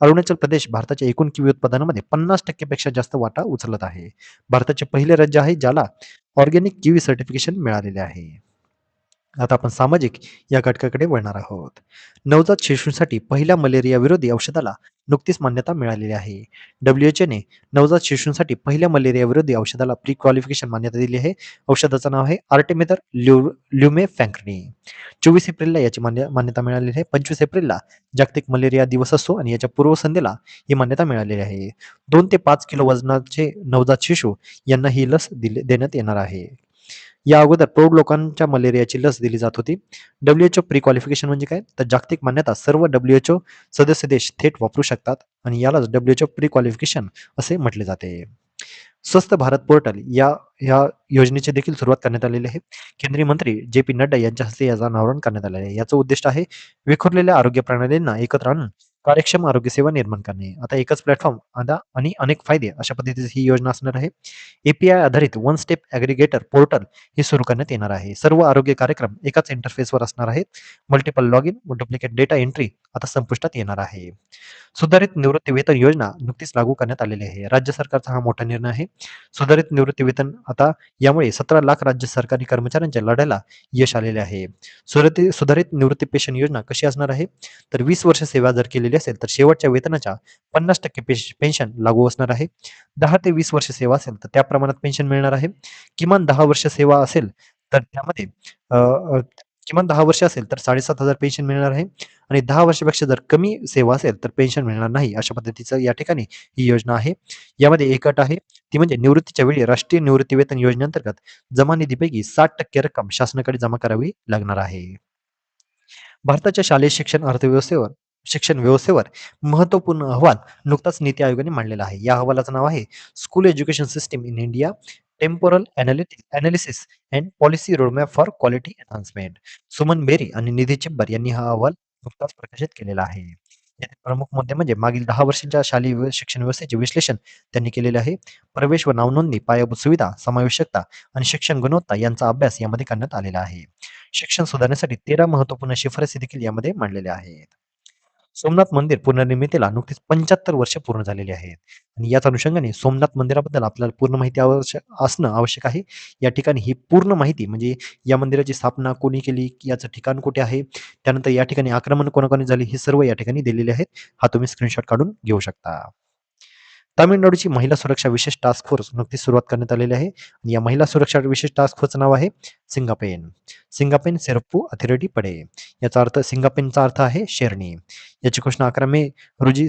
अरुणाचल प्रदेश भारताच्या एकूण किवी उत्पादनामध्ये 50% पेक्षा जास्त वाटा उचलत आहे. भारताचे पहिले राज्य आहे ज्याला ऑर्गॅनिक किवी सर्टिफिकेशन मिळालेले आहे. आता आपण सामाजिक या घटकाकडे वळणार आहोत. नवजात शिशूंसाठी पहिल्या मलेरिया विरोधी औषधाला नुकतीच मान्यता मिळालेली आहे. WHO ने नवजात शिशूंसाठी पहिल्या मलेरिया विरोधी औषधाला प्री क्वालिफिकेशन मान्यता दिली आहे. औषधाचं नाव आहे आर्टेमितर ल्युमेफॅन्क्रिनी. 24 एप्रिलला याची मान्यता मिळालेली आहे. 25 एप्रिलला जागतिक मलेरिया दिवस असतो आणि याच्या पूर्वसंध्येला ही मान्यता मिळालेली आहे. 2 ते 5 किलो वजनाचे नवजात शिशू यांना ही लस देण्यात येणार आहे. या अगोदर प्रौढ लोकांच्या मलेरियाची लस दिली जात होती. WHO प्री क्वालिफिकेशन म्हणजे काय तर जागतिक मान्यता सर्व WHO सदस्य देश थेट वापरू शकतात आणि यालाच WHO प्री क्वालिफिकेशन असे म्हटले जाते. स्वस्थ भारत पोर्टल या योजनेची देखील सुरुवात करण्यात आलेली आहे. केंद्रीय मंत्री JP नड्डा यांच्या हस्ते याचं अनावरण करण्यात आलेलं आहे. याचं उद्दिष्ट आहे विखुरलेल्या आरोग्य प्रणालींना एकत्र आणून कार्यक्षम आरोग्य सेवा निर्माण करणे. आता एकच प्लॅटफॉर्म आता आणि अनेक फायदे अशा पद्धतीची ही योजना असणार आहे. एपीआय आधारित वन स्टेप ॲग्रीगेटर पोर्टल हे सुरू करण्यात येणार आहे. सर्व आरोग्य कार्यक्रम एकाच इंटरफेसवर असणार आहेत. मल्टिपल लॉग इन व डुप्लिकेट डेटा एंट्री आता संपुष्टात येणार आहे. सुधारित निवृत्ती वेतन योजना नुकतीच लागू करण्यात आलेली आहे. राज्य सरकारचा हा मोठा निर्णय आहे. सुधारित निवृत्ती वेतन आता यामुळे 17 लाख राज्य सरकारी कर्मचाऱ्यांच्या लढ्याला यश आलेले आहे. सुधारित निवृत्ती पेन्शन योजना कशी असणार आहे? तर 20 वर्ष सेवा जर केलेली असेल तर शेवटच्या वेतनाच्या 50% पेन्शन लागू असणार आहे. 10 ते 20 वर्ष सेवा असेल तर त्या प्रमाणात पेन्शन मिळणार आहे. किमान 10 वर्ष सेवा असेल तर त्यामध्ये अ, अ, किमान 10 वर्ष असेल तर 7,500 पेन्शन मिळणार आहे आणि 10 वर्षापेक्षा जर कमी सेवा असेल तर पेन्शन मिळणार नाही. अशा पद्धतीचं या ठिकाणी ही योजना आहे. यामध्ये एक अट आहे ती म्हणजे निवृत्तीच्या वेळी राष्ट्रीय निवृत्ती वेतन योजनेअंतर्गत जमा निधीपैकी 60% रक्कम शासनाकडे जमा करावी लागणार आहे. भारताच्या शालेय शिक्षण व्यवस्थेवर महत्त्वपूर्ण अहवाल नुकताच नीती आयोगाने मांडलेला आहे. या अहवालाचं नाव आहे school education system in India temporal analysis and policy roadmap for quality enhancement. Suman Bery आणि निधी चिब्बर यांनी हा अहवाल नुकताच प्रकाशित केलेला आहे. यातील प्रमुख मुद्दे म्हणजे मागील 10 वर्षांच्या शालेय शिक्षण व्यवस्थेचे विश्लेषण त्यांनी केलेले आहे. प्रवेश व नावनोंदणी, पायाभूत सुविधा, समावेशकता आणि शिक्षण गुणवत्ता यांचा अभ्यास यामध्ये करण्यात आलेला आहे. शिक्षण सुधारण्यासाठी 13 महत्त्वपूर्ण शिफारसी देखील यामध्ये मांडलेल्या आहेत. सोमनाथ मंदिर पुनर्निर्मितीला नुकतीच 75 वर्ष पूर्ण झालेली आहेत आणि याच अनुषंगाने सोमनाथ मंदिराबद्दल आपल्याला पूर्ण माहिती असणं आवश्यक आहे. या ठिकाणी ही पूर्ण माहिती म्हणजे या मंदिराची स्थापना कोणी केली, याचं ठिकाण कुठे आहे, त्यानंतर या ठिकाणी आक्रमण कोणाकोणी झाली, हे सर्व या ठिकाणी दिलेले आहेत. हा तुम्ही स्क्रीनशॉट काढून घेऊ शकता. तामिळनाडूची महिला सुरक्षा विशेष टास्क फोर्स नुकतीच सुरुवात करण्यात आलेली आहे आणि या महिला सुरक्षा विशेष टास्क फोर्सचं नाव आहे सिंगापेन. सिंगापेन सिरप्पू अथिरेटी पडे. याचा अर्थ सिंगापेनचा अर्थ आहे शेरणी. याची घोषणा 11 मे रोजी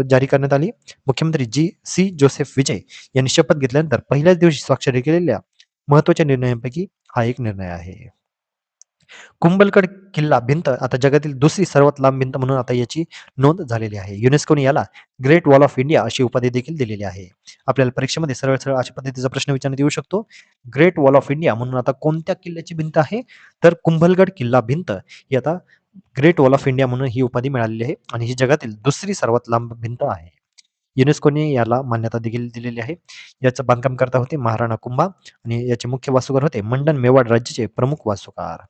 जारी करण्यात आली. मुख्यमंत्री सी जोसेफ विजय यांनी शपथ घेतल्यानंतर पहिल्याच दिवशी स्वाक्षरी केलेल्या महत्त्वाच्या निर्णयांपैकी हा एक निर्णय आहे. कुंभलगड किल्ला भिंत आता जगातील दुसरी सर्वात लांब भिंत म्हणून आता याची नोंद झालेली आहे. युनेस्कोने याला ग्रेट वॉल ऑफ इंडिया अशी उपाधी देखील दिलेली आहे. आपल्याला परीक्षेमध्ये सरळ सरळ अशा पद्धतीचा प्रश्न विचारण्यात येऊ शकतो. ग्रेट वॉल ऑफ इंडिया म्हणून आता कोणत्या किल्ल्याची भिंत आहे? तर कुंभलगड किल्ला भिंत ही आता ग्रेट वॉल ऑफ इंडिया म्हणून ही उपाधी मिळालेली आहे आणि ही जगातील दुसरी सर्वात लांब भिंत आहे. युनेस्कोने याला मान्यता देखील दिलेली आहे. याचं बांधकाम करता होते महाराणा कुंभा आणि याचे मुख्य वास्तुकार होते मंडन मेवाड राज्याचे प्रमुख वास्तुकार.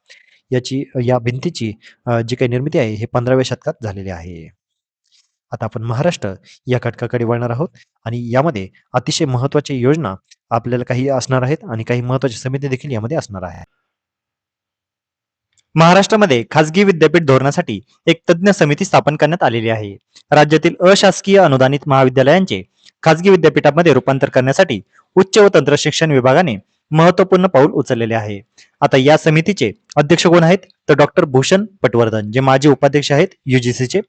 या भिंतीची जी काही निर्मिती आहे हे 15व्या शतकात झालेली आहे. आता आपण महाराष्ट्र या घटकाकडे वळणार आहोत आणि यामध्ये अतिशय महत्त्वाची योजना आपल्याला काही असणार आहेत आणि काही महत्त्वाची समिती देखील यामध्ये असणार आहे. महाराष्ट्रामध्ये खासगी विद्यापीठ धोरणासाठी एक तज्ज्ञ समिती स्थापन करण्यात आलेली आहे. राज्यातील अशासकीय अनुदानित महाविद्यालयांचे खासगी विद्यापीठामध्ये रूपांतर करण्यासाठी उच्च व तंत्र शिक्षण विभागाने महत्वपूर्ण पाऊल उचललेले आहे. आता या समितीचे अध्यक्ष कोण आहेत? तर डॉक्टर भूषण पटवर्धन, जे माजी उपाध्यक्ष आहेत युजीसीचे.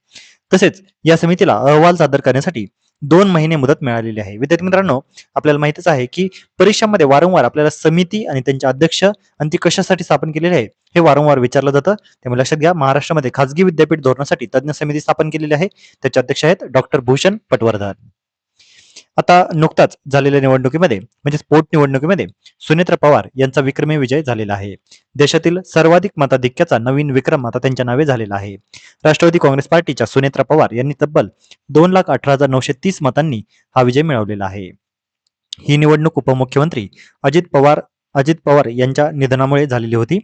तसेच या समितीला अहवाल सादर करण्यासाठी 2 महिने मुदत मिळालेली आहे. विद्यार्थी मित्रांनो, आपल्याला माहितीच आहे की परीक्षांमध्ये वारंवार आपल्याला समिती आणि त्यांचे अध्यक्ष आणि ती कशासाठी स्थापन केलेली आहे हे वारंवार विचारलं जातं. त्यामुळे लक्षात घ्या, महाराष्ट्रामध्ये खासगी विद्यापीठ धोरणासाठी तज्ञ समिती स्थापन केलेली आहे. त्याचे अध्यक्ष आहेत डॉक्टर भूषण पटवर्धन. आता नुकताच झालेल्या निवडणुकीमध्ये म्हणजेच पोटनिवडणुकीमध्ये सुनेत्रा पवार यांचा विक्रमी विजय झालेला आहे. देशातील सर्वाधिक मताधिक्याचा नवीन विक्रम आता त्यांच्या नावे झालेला आहे. राष्ट्रवादी काँग्रेस पार्टीच्या सुनेत्रा पवार यांनी तब्बल 2,18,930 मतांनी हा विजय मिळवलेला आहे. ही निवडणूक उपमुख्यमंत्री अजित पवार यांच्या निधनामुळे झालेली होती.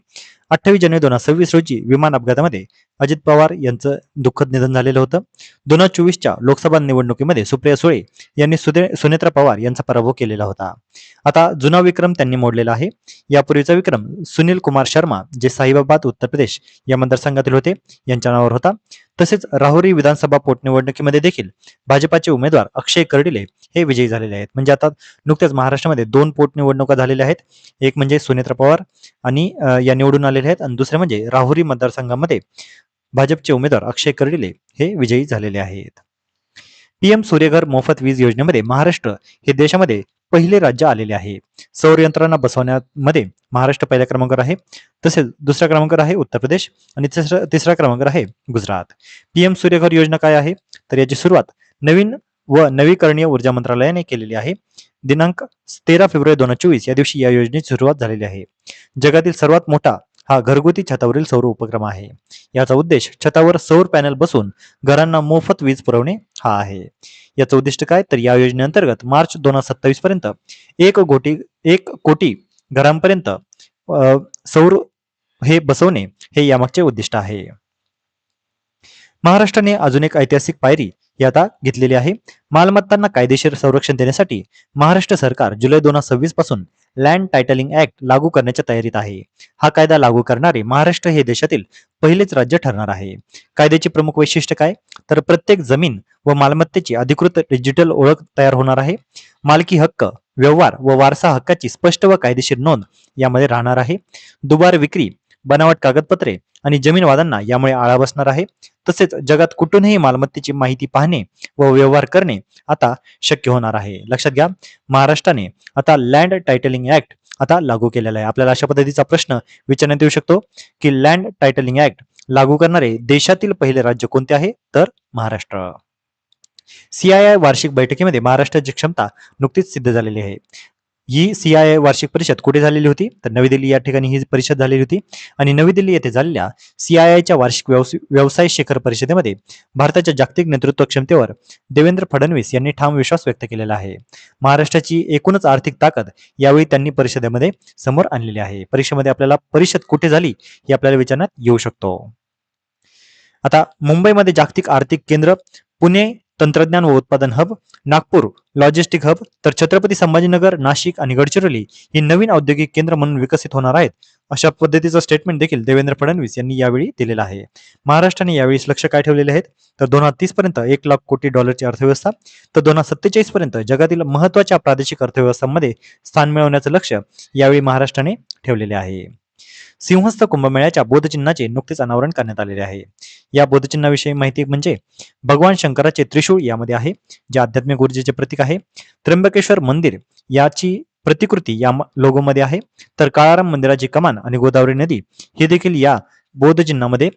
28 जानेवारी 2026 रोजी विमान अपघातामध्ये अजित पवार यांचं दुःखद निधन झालेलं होतं. 2024च्या लोकसभा निवडणुकीमध्ये सुप्रिया सुळे यांनी सुनेत्रा पवार यांचा पराभव केलेला होता. आता जुना विक्रम त्यांनी मोडलेला आहे. यापूर्वीचा विक्रम सुनील कुमार शर्मा, जे साहिबाबाद उत्तर प्रदेश या मतदारसंघातील होते, यांच्या नावावर होता. तसेच राहुरी विधानसभा पोटनिवडणुकीमध्ये देखील भाजपाचे उमेदवार अक्षय कर्डिले हे विजयी झालेले आहेत. म्हणजे आता नुकत्याच महाराष्ट्रामध्ये 2 पोटनिवडणुका झालेल्या आहेत. एक म्हणजे सुनेत्रा पवार आणि या निवडून आलेले आहेत आणि दुसरे म्हणजे राहुरी मतदारसंघामध्ये भाजपचे उमेदवार अक्षय कर्डिले हे विजयी झालेले आहेत. पीएम सूर्यघर मोफत वीज योजनेमध्ये महाराष्ट्र हे देशामध्ये पहिले राज्य आलेले आहे. सौर यंत्रणा बसवण्यामध्ये महाराष्ट्र पहिल्या क्रमांकावर आहे. तसेच दुसऱ्या क्रमांकावर आहे उत्तर प्रदेश आणि तिसऱ्या क्रमांकावर आहे गुजरात. पीएम सूर्यघर योजना काय आहे? तर याची सुरुवात नवीन व नवीकरणीय ऊर्जा मंत्रालयाने केलेली आहे. दिनांक 13 फेब्रुवारी 2024 या दिवशी या योजनेची सुरुवात झालेली आहे. जगातील सर्वात मोठा हा घरगुती छतावरील सौर उपक्रम आहे. याचा उद्देश छतावर सौर पॅनल बसवून घरांना मोफत वीज पुरवणे हा आहे. याचं उद्दिष्ट काय, तर या योजनेअंतर्गत मार्च 2027 पर्यंत 1 कोटी घरांपर्यंत सौर हे बसवणे हे यामागचे उद्दिष्ट आहे. महाराष्ट्राने अजून एक ऐतिहासिक पायरी ही आता घेतलेली आहे. मालमत्तांना कायदेशीर संरक्षण देण्यासाठी महाराष्ट्र सरकार जुलै 2026 पासून लँड टायटलिंग ऍक्ट लागू करण्याच्या तयारीत आहे. हा कायदा लागू करणारे महाराष्ट्र हे देशातील पहिलेच राज्य ठरणार आहे. कायद्याची प्रमुख वैशिष्ट्य काय, तर प्रत्येक जमीन व मालमत्तेची अधिकृत डिजिटल ओळख तयार होणार आहे. मालकी हक्क, व्यवहार व वारसा हक्काची स्पष्ट व कायदेशीर नोंद यामध्ये राहणार आहे. दुबार विक्री, बनावट कागदपत्रे आणि जमीन वादांना यामुळे आळा बसणार आहे. तसेच जगात कुठूनही मालमत्तेची माहिती पाहणे व व्यवहार करणे आता शक्य होणार आहे. लक्षात घ्या, महाराष्ट्राने आता लँड टायटलिंग ऍक्ट आता लागू केलेला आहे. आपल्याला अशा पद्धतीचा प्रश्न विचारण्यात येऊ शकतो की लँड टायटलिंग ऍक्ट लागू करणारे देशातील पहिले राज्य कोणते आहे, तर महाराष्ट्र. CII वार्षिक बैठकीमध्ये महाराष्ट्राची क्षमता नुकतीच सिद्ध झालेली आहे. ही CII वार्षिक परिषद कुठे झालेली होती, तर नवी दिल्ली या ठिकाणी ही परिषद झालेली होती. आणि नवी दिल्ली येथे झालेल्या CIIच्या वार्षिक व्यवसाय शिखर परिषदेमध्ये भारताच्या जागतिक नेतृत्व क्षमतेवर देवेंद्र फडणवीस यांनी ठाम विश्वास व्यक्त केलेला आहे. महाराष्ट्राची एकूणच आर्थिक ताकद यावेळी त्यांनी परिषदेमध्ये समोर आणलेली आहे. परीक्षेमध्ये आपल्याला परिषद कुठे झाली हे आपल्याला विचारण्यात येऊ शकतो. आता मुंबईमध्ये जागतिक आर्थिक केंद्र, पुणे तंत्रज्ञान व उत्पादन हब, नागपूर लॉजिस्टिक हब, तर छत्रपती संभाजीनगर, नाशिक आणि गडचिरोली ही नवीन औद्योगिक केंद्र म्हणून विकसित होणार आहेत. अशा पद्धतीचं स्टेटमेंट देखील देवेंद्र फडणवीस यांनी यावेळी दिलेलं आहे. महाराष्ट्राने यावेळी लक्ष काय ठेवलेले आहेत, तर 2030 पर्यंत $1,00,00,000 अर्थव्यवस्था, तर 2047 पर्यंत जगातील महत्वाच्या प्रादेशिक अर्थव्यवस्थांमध्ये स्थान मिळवण्याचं लक्ष यावेळी महाराष्ट्राने ठेवलेले आहे. सिंहस्थ कुंभमेळ्याच्या बोधचिन्हाचे नुकतेच अनावरण करण्यात आलेले आहे. या बोधचिन्हाविषयी माहिती म्हणजे भगवान शंकराचे त्रिशूळ यामध्ये आहे, जे आध्यात्मिक ऊर्जेचे प्रतीक आहे. त्र्यंबकेश्वर मंदिर याची प्रतिकृती या लोगोमध्ये आहे. तर काळाराम मंदिराची कमान आणि गोदावरी नदी ही देखील या बोधचिन्हामध्ये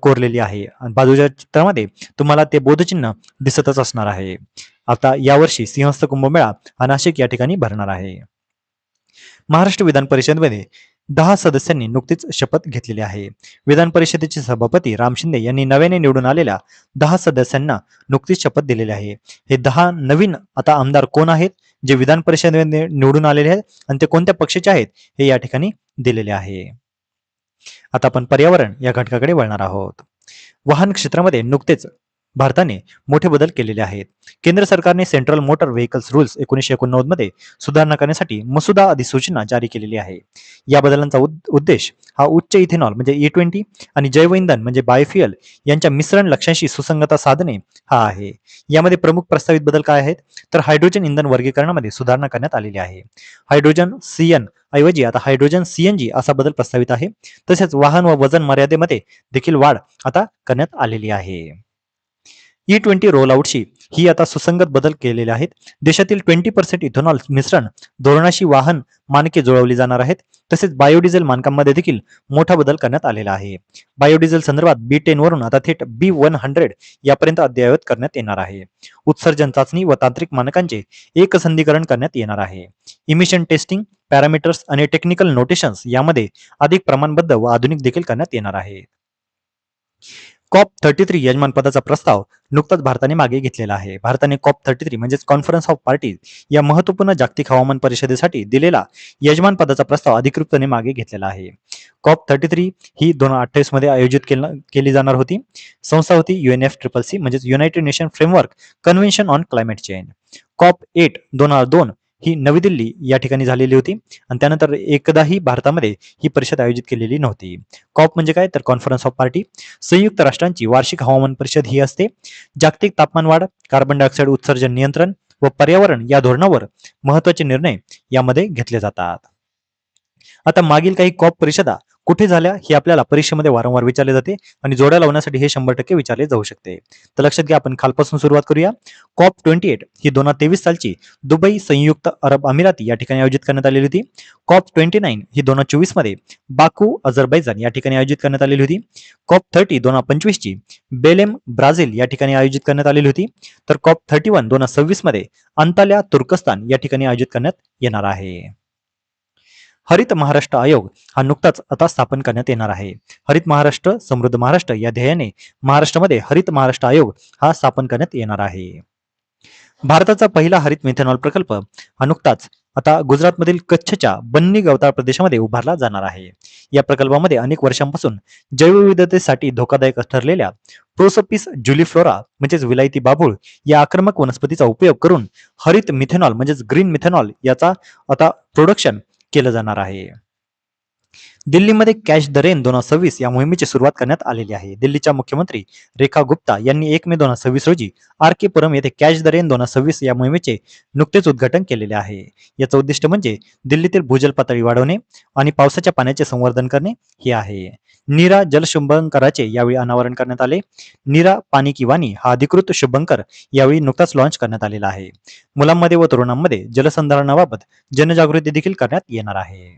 कोरलेली आहे. आणि बाजूच्या चित्रामध्ये तुम्हाला ते बोधचिन्ह दिसतच असणार आहे. आता यावर्षी सिंहस्थ कुंभमेळा हा नाशिक या ठिकाणी भरणार आहे. महाराष्ट्र विधान परिषदेमध्ये 10 सदस्यांनी नुकतीच शपथ घेतलेली आहे. विधान परिषदेचे सभापती राम शिंदे यांनी नव्याने निवडून आलेल्या 10 सदस्यांना नुकतीच शपथ दिलेली आहे. हे 10 नवीन आता आमदार कोण आहेत, जे विधान परिषदेमध्ये निवडून आलेले आहेत आणि ते कोणत्या पक्षाचे आहेत हे या ठिकाणी दिलेले आहे. आता आपण पर्यावरण या घटकाकडे वळणार आहोत. वाहन क्षेत्रामध्ये नुकतेच भारताने मोठे बदल केलेले आहेत. केंद्र सरकारने सेंट्रल मोटर व्हेकल्स रूल्स 1989 मध्ये सुधारणा करण्यासाठी मसुदा अधिसूचना जारी केलेली आहे. या बदलांचा उद्देश हा उच्च इथेनॉल म्हणजे E20 आणि जैवइंधन म्हणजे बायोफ्युएल यांच्या मिश्रण लक्ष्यांशी सुसंगता साधणे हा आहे. यामध्ये प्रमुख प्रस्तावित बदल काय आहेत, तर हायड्रोजन इंधन वर्गीकरणामध्ये सुधारणा करण्यात आलेली आहे. हायड्रोजन CN ऐवजी आता हायड्रोजन CNG असा बदल प्रस्तावित आहे. तसेच वाहन व वजन मर्यादेमध्ये देखील वाढ आता करण्यात आलेली आहे. E20 रोल आउटशी ही आता सुसंगत बदल केलेले आहेत. देशातील 20% इथेनॉल मिश्रण धोरणाशी वाहन मानके जुळवली जाणार आहेत. तसेच बायोडिझेल मानकांमध्ये देखील मोठा बदल करण्यात आलेला आहे. बायोडिझेल संदर्भात B10 वरून आता थेट B100 यापर्यंत अद्ययावत करण्यात येणार आहे. उत्सर्जन चाचणी व तांत्रिक मानकांचे एकसंधीकरण करण्यात येणार आहे. इमिशन टेस्टिंग, पॅरामीटर्स आणि टेक्निकल नोटेशन्स यामध्ये अधिक प्रमाणबद्ध व आधुनिक देखील करण्यात येणार आहे. COP33 यजमान पदाचा प्रस्ताव नुकताच भारताने मागे घेतलेला आहे. भारताने COP33 म्हणजेच कॉन्फरन्स ऑफ पार्टीज या महत्वपूर्ण जागतिक हवामान परिषदेसाठी दिलेला यजमान पदाचा प्रस्ताव अधिकृतपणे मागे घेतलेला आहे. COP33 ही 2028 मध्ये आयोजित केली जाणार होती. संस्था होती UNFCCC म्हणजेच United nation framework convention on climate change. COP8 2002 ही नवी दिल्ली या ठिकाणी झालेली होती आणि त्यानंतर एकदाही भारतामध्ये ही परिषद आयोजित केलेली नव्हती. कॉप म्हणजे काय, तर कॉन्फरन्स ऑफ पार्टी. संयुक्त राष्ट्रांची वार्षिक हवामान परिषद ही असते. जागतिक तापमान वाढ, कार्बन डायऑक्साईड उत्सर्जन नियंत्रण व पर्यावरण या धोरणावर महत्वाचे निर्णय यामध्ये घेतले जातात. आता मागील काही कॉप परिषदा कुठे झाल्या हे आपल्याला परीक्षेमध्ये वारंवार विचारले जाते आणि जोड्या लावण्यासाठी हे 100% विचारले जाऊ शकते. तर लक्षात घ्या, आपण खालपासून सुरुवात करूया. COP28 ही 2023 सालची दुबई संयुक्त अरब अमिराती या ठिकाणी आयोजित करण्यात आलेली होती. COP29 ही 2024 मध्ये बाकू अझरबैजान या ठिकाणी आयोजित करण्यात आलेली होती. COP30 2025 ची बेलेम ब्राझील या ठिकाणी आयोजित करण्यात आलेली होती. तर COP31 2026 मध्ये अंताल्या तुर्कस्तान या ठिकाणी आयोजित करण्यात येणार आहे. हरित महाराष्ट्र आयोग हा नुकताच आता स्थापन करण्यात येणार आहे. हरित महाराष्ट्र समृद्ध महाराष्ट्र या ध्येयाने महाराष्ट्रामध्ये हरित महाराष्ट्र आयोग हा स्थापन करण्यात येणार आहे. भारताचा पहिला हरित मिथेनॉल प्रकल्प हा नुकताच आता गुजरातमधील कच्छच्या बन्नी गवताळ प्रदेशामध्ये उभारला जाणार आहे. या प्रकल्पामध्ये अनेक वर्षांपासून जैवविविधतेसाठी धोकादायक ठरलेल्या प्रोसोपिस ज्युलिफ्लोरा म्हणजेच विलायती बाभूळ या आक्रमक वनस्पतीचा उपयोग करून हरित मिथेनॉल म्हणजेच ग्रीन मिथेनॉल याचा आता प्रोडक्शन केलं जाणार आहे. दिल्लीमध्ये कॅच द रेन 2026 या मोहिमेची सुरुवात करण्यात आलेली आहे. दिल्लीच्या मुख्यमंत्री रेखा गुप्ता यांनी 1 मे 2026 रोजी आर के पुरम येथे कॅच द रेन 2026 या मोहिमेचे नुकतेच उद्घाटन केलेले आहे. याचं उद्दिष्ट म्हणजे दिल्लीतील भूजल पातळी वाढवणे आणि पावसाच्या पाण्याचे संवर्धन करणे हे आहे. नीरा जलशुभंकराचे यावेळी अनावरण करण्यात आले. नीरा पाणी की वाणी हा अधिकृत शुभंकर यावेळी नुकताच लॉन्च करण्यात आलेला आहे. मुलांमध्ये व तरुणांमध्ये जलसंधारणाबाबत जनजागृती देखील करण्यात येणार आहे.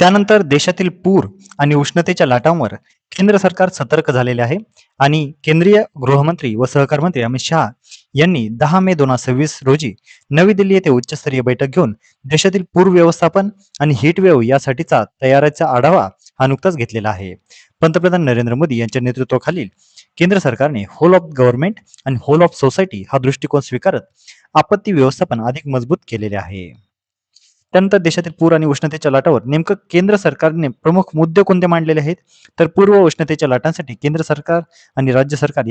त्यानंतर देशातील पूर आणि उष्णतेच्या लाटांवर केंद्र सरकार सतर्क झालेले आहे आणि केंद्रीय गृहमंत्री व सहकार मंत्री अमित शहा यांनी 10 मे 2026 रोजी नवी दिल्ली येथे उच्चस्तरीय बैठक घेऊन देशातील पूर व्यवस्थापन आणि हीट वेव्ह यासाठीचा तयारीचा आढावा हा नुकताच घेतलेला आहे. पंतप्रधान नरेंद्र मोदी यांच्या नेतृत्वाखालील केंद्र सरकारने होल ऑफ गव्हर्नमेंट आणि होल ऑफ सोसायटी हा दृष्टिकोन स्वीकारत आपत्ती व्यवस्थापन अधिक मजबूत केलेले आहे. त्यानंतर देशातील पूर आणि उष्णतेच्या लाटावर नेमकं केंद्र सरकारने प्रमुख मुद्दे कोणते मांडलेले आहेत, तर पूर्व उष्णतेच्या लाटांसाठी केंद्र सरकार आणि राज्य सरकार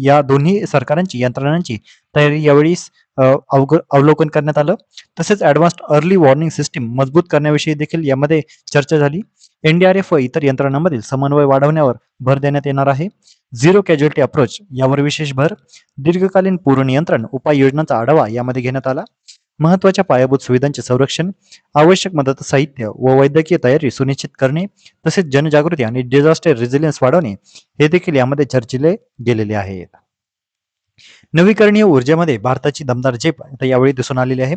या दोन्ही सरकारांची यंत्रणांची तयारी यावेळी अवलोकन करण्यात आलं. तसेच ऍडव्हान्स्ड अर्ली वॉर्निंग सिस्टीम मजबूत करण्याविषयी देखील यामध्ये चर्चा झाली. एनडीआरएफ व इतर यंत्रणांमधील समन्वय वाढवण्यावर भर देण्यात येणार आहे. झिरो कॅज्युअल्टी अप्रोच यावर विशेष भर. दीर्घकालीन पूर नियंत्रण उपाययोजनांचा आढावा यामध्ये घेण्यात आला. महत्वाच्या पायाभूत सुविधांचे संरक्षण, आवश्यक मदत साहित्य व वैद्यकीय तयारी सुनिश्चित करणे, तसेच जनजागृती आणि डिझास्टर रेझिलियन्स वाढवणे हे देखील यामध्ये चर्चिले गेलेले आहेत. नवीकरणीय ऊर्जेमध्ये भारताची दमदार झेप आता यावेळी दिसून आलेली आहे.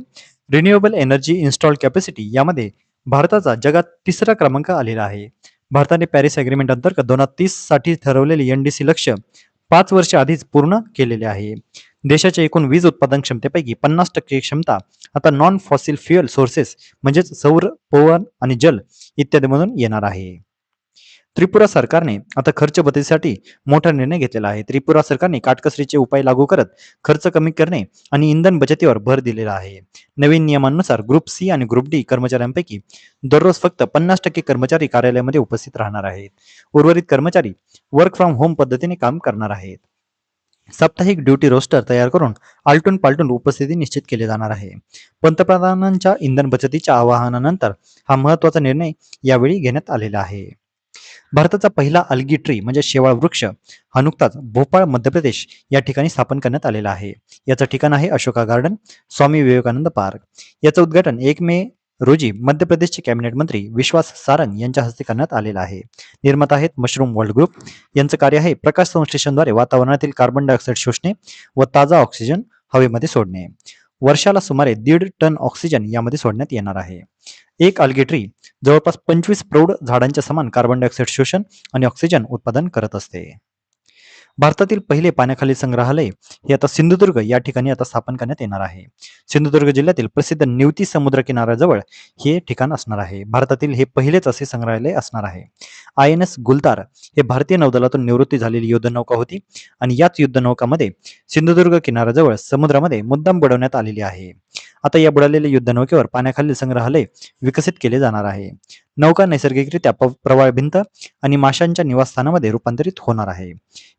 रिन्युएबल एनर्जी इन्स्टॉल कॅपॅसिटी यामध्ये भारताचा जगात 3रा क्रमांक आलेला आहे. भारताने पॅरिस अग्रीमेंट अंतर्गत 2030 साठी ठरवलेले एनडीसी लक्ष्य 5 वर्ष आधीच पूर्ण केलेले आहे. देशाच्या एकूण वीज उत्पादन क्षमतेपैकी 50% क्षमता आता नॉन फॉसिल फ्युएल सोर्सेस म्हणजेच सौर, पवन आणि जल इत्यादीमधून येणार आहे. त्रिपुरा सरकारने आता खर्च बचतीसाठी मोठा निर्णय घेतलेला आहे. त्रिपुरा सरकारने काटकसरीचे उपाय लागू करत खर्च कमी करणे आणि इंधन बचतीवर भर दिलेला आहे. नवीन नियमांनुसार ग्रुप सी आणि ग्रुप डी कर्मचाऱ्यांपैकी दररोज फक्त 50% कर्मचारी कार्यालयामध्ये उपस्थित राहणार आहेत. उर्वरित कर्मचारी वर्क फ्रॉम होम पद्धतीने काम करणार आहेत. साप्ताहिक ड्युटी रोस्टर तयार करून आलटून पालटून उपस्थिती निश्चित केली जाणार आहे. पंतप्रधानांच्या इंधन बचतीच्या आवाहनानंतर हा महत्वाचा निर्णय यावेळी घेण्यात आलेला आहे. भारताचा पहिला अल्गी ट्री म्हणजे शेवाळ वृक्ष हा नुकताच भोपाळ मध्य प्रदेश या ठिकाणी स्थापन करण्यात आलेला आहे. याचं ठिकाण आहे अशोका गार्डन, स्वामी विवेकानंद पार्क. याचं उद्घाटन 1 मे रोजी मध्य प्रदेशचे कॅबिनेट मंत्री विश्वास सारंग यांच्या हस्ते करण्यात आलेला आहे. निर्माता आहेत मशरूम वर्ल्ड ग्रुप. यांचं कार्य आहे प्रकाश संश्लेषणद्वारे वातावरणातील कार्बन डायऑक्साईड शोषणे व ताजा ऑक्सिजन हवेमध्ये सोडणे. वर्षाला सुमारे 1.5 टन ऑक्सिजन यामध्ये सोडण्यात येणार आहे. एक अल्गी ट्री जवळपास 25 प्रौढ झाडांच्या समान कार्बन डायऑक्साईड शोषण आणि ऑक्सिजन उत्पादन करत असते. भारतातील पहिले पाण्याखाली संग्रहालय हे आता सिंधुदुर्ग या ठिकाणी आता स्थापन करण्यात येणार आहे. सिंधुदुर्ग जिल्ह्यातील प्रसिद्ध निवती समुद्र किनाऱ्याजवळ हे ठिकाण असणार आहे. भारतातील हे पहिलेच असे संग्रहालय असणार आहे. INS गुलतार हे भारतीय नौदलातून निवृत्ती झालेली युद्धनौका होती आणि याच युद्धनौकामध्ये सिंधुदुर्ग किनाऱ्याजवळ समुद्रामध्ये मुद्दाम बुडवण्यात आलेली आहे. आता या बुडालेल्या युद्धनौकेवर पाण्याखालील संग्रहालय विकसित केले जाणार आहे. नौका नैसर्गिकरित्या प्रवाळ भिंत आणि माशांच्या निवासस्थानामध्ये रूपांतरित होणार आहे.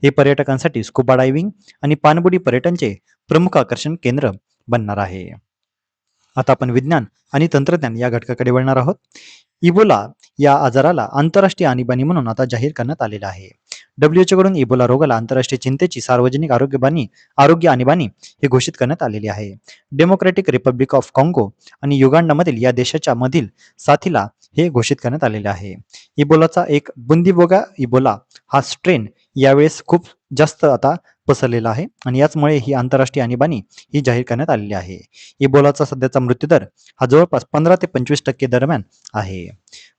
हे पर्यटकांसाठी स्कुबा डायव्हिंग आणि पाणबुडी पर्यटनचे प्रमुख आकर्षण केंद्र बनणार आहे. आता आपण विज्ञान आणि तंत्रज्ञान या घटकाकडे वळणार आहोत. इबोला या आजाराला आंतरराष्ट्रीय आणीबाणी म्हणून आता जाहीर करण्यात आलेला आहे. WHO कडून इबोला रोगाला आंतरराष्ट्रीय चिंतेची सार्वजनिक आरोग्य आणीबाणी हे घोषित करण्यात आलेली आहे. डेमोक्रॅटिक रिपब्लिक ऑफ काँगो आणि युगांडामधील या देशाच्या मधील साथीला हे घोषित करण्यात आलेले आहे. इबोलाचा एक बुंदीबोगा इबोला हा स्ट्रेन यावेळेस खूप जास्त आता पसरलेला आहे आणि याचमुळे ही आंतरराष्ट्रीय आणीबाणी ही जाहीर करण्यात आलेली आहे. इबोलाचा सध्याचा मृत्यूदर हा जवळपास 15 ते 25% दरम्यान आहे.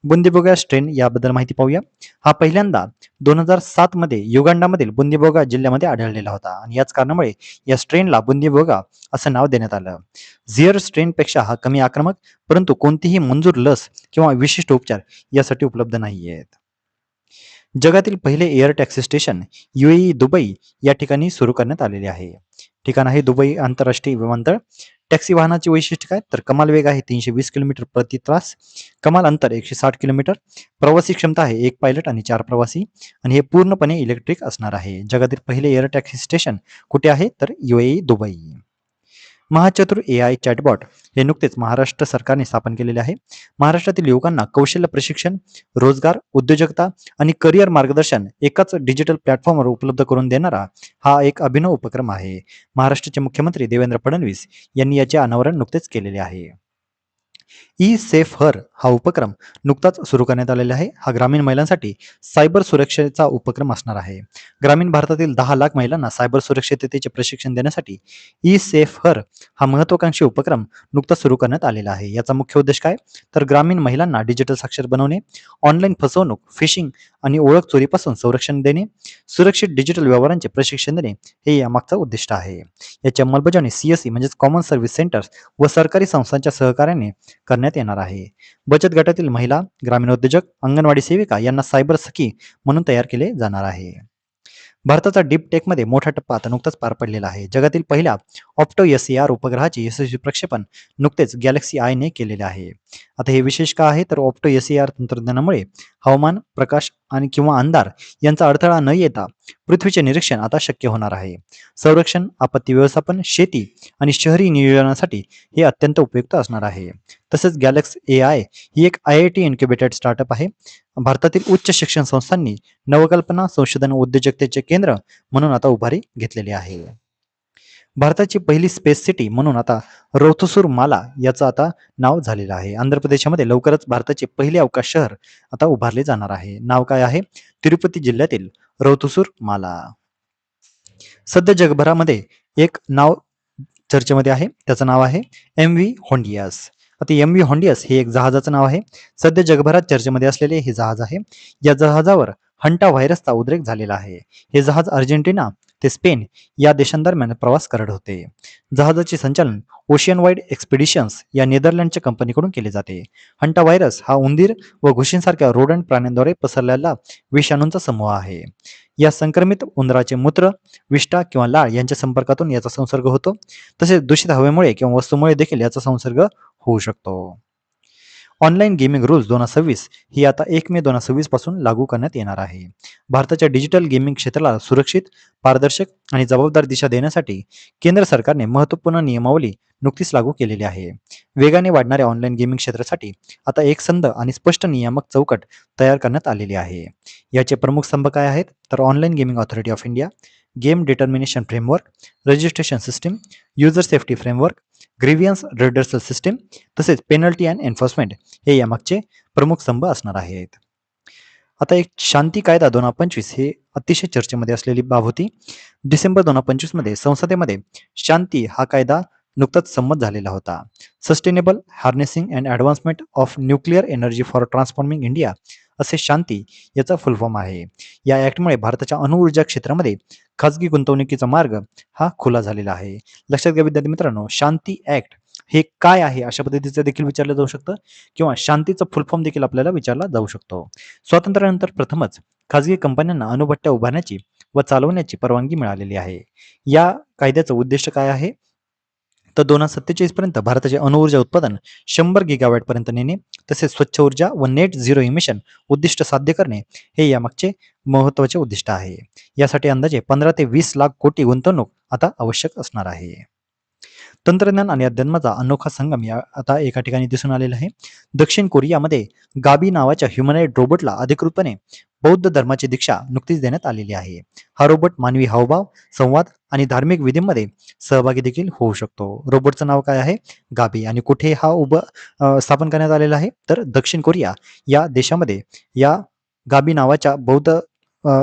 बुंदीबोगा स्ट्रेन याबद्दल माहिती पाहूया. हा पहिल्यांदा 2007 मध्ये युगांडामधील बुंदीबोगा जिल्ह्यामध्ये आढळलेला होता आणि याच कारणामुळे या स्ट्रेनला बुंदीबोगा असं नाव देण्यात आलं. झियर स्ट्रेनपेक्षा हा कमी आक्रमक, परंतु कोणतीही मंजूर लस किंवा विशिष्ट उपचार यासाठी उपलब्ध नाही आहेत. जगातील पहिले air taxi station UAE Dubai या ठिकाणी सुरू करण्यात आलेले आहे. ठिकाण आहे दुबई आंतरराष्ट्रीय विमानतळ. टॅक्सी वाहनाचे वैशिष्ट्य काय तर कमाल वेग आहे 320 किलोमीटर प्रति तास, कमाल अंतर 160 किलोमीटर, प्रवासी क्षमता आहे 1 पायलट आणि 4 प्रवासी आणि हे पूर्णपणे इलेक्ट्रिक असणार आहे. जगातील पहिले एअर टॅक्सी स्टेशन कुठे आहे तर UAE दुबई. महाचतुर AI चॅटबॉट हे नुकतेच महाराष्ट्र सरकारने स्थापन केलेले आहे. महाराष्ट्रातील युवकांना कौशल्य प्रशिक्षण, रोजगार, उद्योजकता आणि करिअर मार्गदर्शन एकाच डिजिटल प्लॅटफॉर्मवर उपलब्ध करून देणारा हा एक अभिनव उपक्रम आहे. महाराष्ट्राचे मुख्यमंत्री देवेंद्र फडणवीस यांनी याचे अनावरण नुकतेच केलेले आहे. ई सेफ हर हा उपक्रम नुकताच सुरू करण्यात आलेला आहे. हा ग्रामीण महिलांसाठी सायबर सुरक्षेचा उपक्रम असणार आहे. ग्रामीण भारतातील 10 लाख महिलांना सायबर सुरक्षिततेचे प्रशिक्षण देण्यासाठी ई सेफ हर हा महत्वाकांक्षी उपक्रम नुकताच सुरू करण्यात आलेला आहे. याचा मुख्य उद्देश काय तर ग्रामीण महिलांना डिजिटल साक्षर बनवणे, ऑनलाईन फसवणूक, फिशिंग आणि ओळख चोरीपासून संरक्षण देणे, सुरक्षित डिजिटल व्यवहारांचे प्रशिक्षण देणे हे यामागचं उद्दिष्ट आहे. याची अंमलबजावणी CSE म्हणजेच कॉमन सर्व्हिस सेंटर्स व सरकारी संस्थांच्या सहकार्याने करण्यात येणार आहे. बचत गटातील महिला, ग्रामीण उद्योजक, अंगणवाडी सेविका यांना सायबर सखी म्हणून तयार केले जाणार आहे. भारताचा डीप टेकमध्ये मोठा टप्पा आता नुकताच पार पडलेला आहे. जगातील पहिल्या ऑप्टो SAR उपग्रहाचे यशस्वी प्रक्षेपण नुकतेच गॅलेक्सी आय ने केलेले आहे. आता हे विशेष का आहे तर ऑप्टो SAR तंत्रज्ञानामुळे हवामान, प्रकाश आणि किंवा अंधार यांचा अडथळा न येता पृथ्वीचे निरीक्षण आता शक्य होणार आहे. संरक्षण, आपत्ती व्यवस्थापन, शेती आणि शहरी नियोजनासाठी हे अत्यंत उपयुक्त असणार आहे. तसेच गॅलेक्सी AI ही एक IIT इन्क्युबेटेड स्टार्टअप आहे. भारतातील उच्च शिक्षण संस्थांनी नवकल्पना, संशोधन व उद्योजकतेचे केंद्र म्हणून आता उभारी घेतलेली आहे. भारताची पहिली स्पेस सिटी म्हणून आता रोथुसूर माला याचं आता नाव झालेलं आहे. आंध्र प्रदेशामध्ये लवकरच भारताचे पहिले अवकाश शहर आता उभारले जाणार आहे. नाव काय आहे तिरुपती जिल्ह्यातील रोथुसूर माला. सध्या जगभरामध्ये एक नाव चर्चेमध्ये आहे, त्याचं नाव आहे MV होंडियास. आता MV होंडियास हे एक जहाजाचं नाव आहे. सध्या जगभरात चर्चेमध्ये असलेले हे जहाज आहे. या जहाजावर हंटा व्हायरसचा उद्रेक झालेला आहे. हे जहाज अर्जेंटिना ते स्पेन या देशांदरम्यान प्रवास करत होते. जहाजाचे संचालन ओशियन वाईड एक्सपिडिशन्स या नेदरलँडच्या कंपनीकडून केले जाते. हंटा व्हायरस हा उंदीर व घुशींसारख्या रोडंट प्राण्यांद्वारे पसरलेला विषाणूंचा समूह आहे. या संक्रमित उंदराचे मूत्र, विष्ठा किंवा लाळ यांच्या संपर्कातून याचा संसर्ग होतो. तसेच दूषित हवेमुळे किंवा वस्तूमुळे देखील याचा संसर्ग होऊ शकतो. ऑनलाईन गेमिंग रूल्स 2026 ही आता 1 मे 2026 पासून लागू करण्यात येणार आहे. भारताच्या डिजिटल गेमिंग क्षेत्राला सुरक्षित, पारदर्शक आणि जबाबदार दिशा देण्यासाठी केंद्र सरकारने महत्त्वपूर्ण नियमावली नुकतीच लागू केलेली आहे. वेगाने वाढणाऱ्या ऑनलाईन गेमिंग क्षेत्रासाठी आता एक संध आणि स्पष्ट नियामक चौकट तयार करण्यात आलेली आहे. याचे प्रमुख स्तंभ काय आहेत तर online gaming authority of India, game determination framework, registration system, user safety framework, grievance redressal system तसेच पेनल्टी अँड एन्फोर्समेंट हे यामागचे प्रमुख स्तंभ असणार आहेत. आता एक शांती कायदा 2025 हे अतिशय चर्चेमध्ये असलेली बाब होती. डिसेंबर 2025 मध्ये संसदेमध्ये शांती हा कायदा नुकताच संमत झालेला होता. Sustainable harnessing and advancement of nuclear energy for transforming India असे शांती याचा फुल फॉर्म आहे. या ऍक्टमुळे भारताच्या अणुऊर्जा क्षेत्रामध्ये खाजगी गुंतवणुकीचा मार्ग हा खुला झालेला आहे. लक्षात घ्या विद्यार्थी मित्रांनो, शांती ऍक्ट हे काय आहे अशा पद्धतीचं देखील विचारलं जाऊ शकतं किंवा शांतीचा फुल फॉर्म देखील आपल्याला विचारला जाऊ शकतो. स्वातंत्र्यानंतर प्रथमच खाजगी कंपन्यांना अणुभट्ट्या उभारण्याची व चालवण्याची परवानगी मिळालेली आहे. या कायद्याचं उद्दिष्ट काय आहे तर 2047 पर्यंत भारताचे अणुऊर्जा उत्पादन 100 गिगावॅट पर्यंत नेणे तसेच स्वच्छ ऊर्जा व नेट झिरो इमिशन उद्दिष्ट साध्य करणे हे यामागचे महत्त्वाचे उद्दिष्ट आहे. यासाठी अंदाजे 15 ते 20 लाख कोटी गुंतवणूक आता आवश्यक असणार आहे. तंत्रज्ञान आणि अध्यात्माचा अनोखा संगम आता एका ठिकाणी दिसून आलेला आहे. दक्षिण कोरियामध्ये गाबी नावाच्या ह्युमनॉइड रोबोटला अधिकृतपणे बौद्ध धर्माची दीक्षा नुकतीच देण्यात आलेली आहे. हा रोबोट मानवी हावभाव, संवाद आणि धार्मिक विधींमध्ये सहभागी देखील होऊ शकतो. रोबोटचं नाव काय आहे गाबी आणि कुठे हा स्थापन करण्यात आलेला आहे तर दक्षिण कोरिया या देशामध्ये या गाबी नावाच्या बौद्ध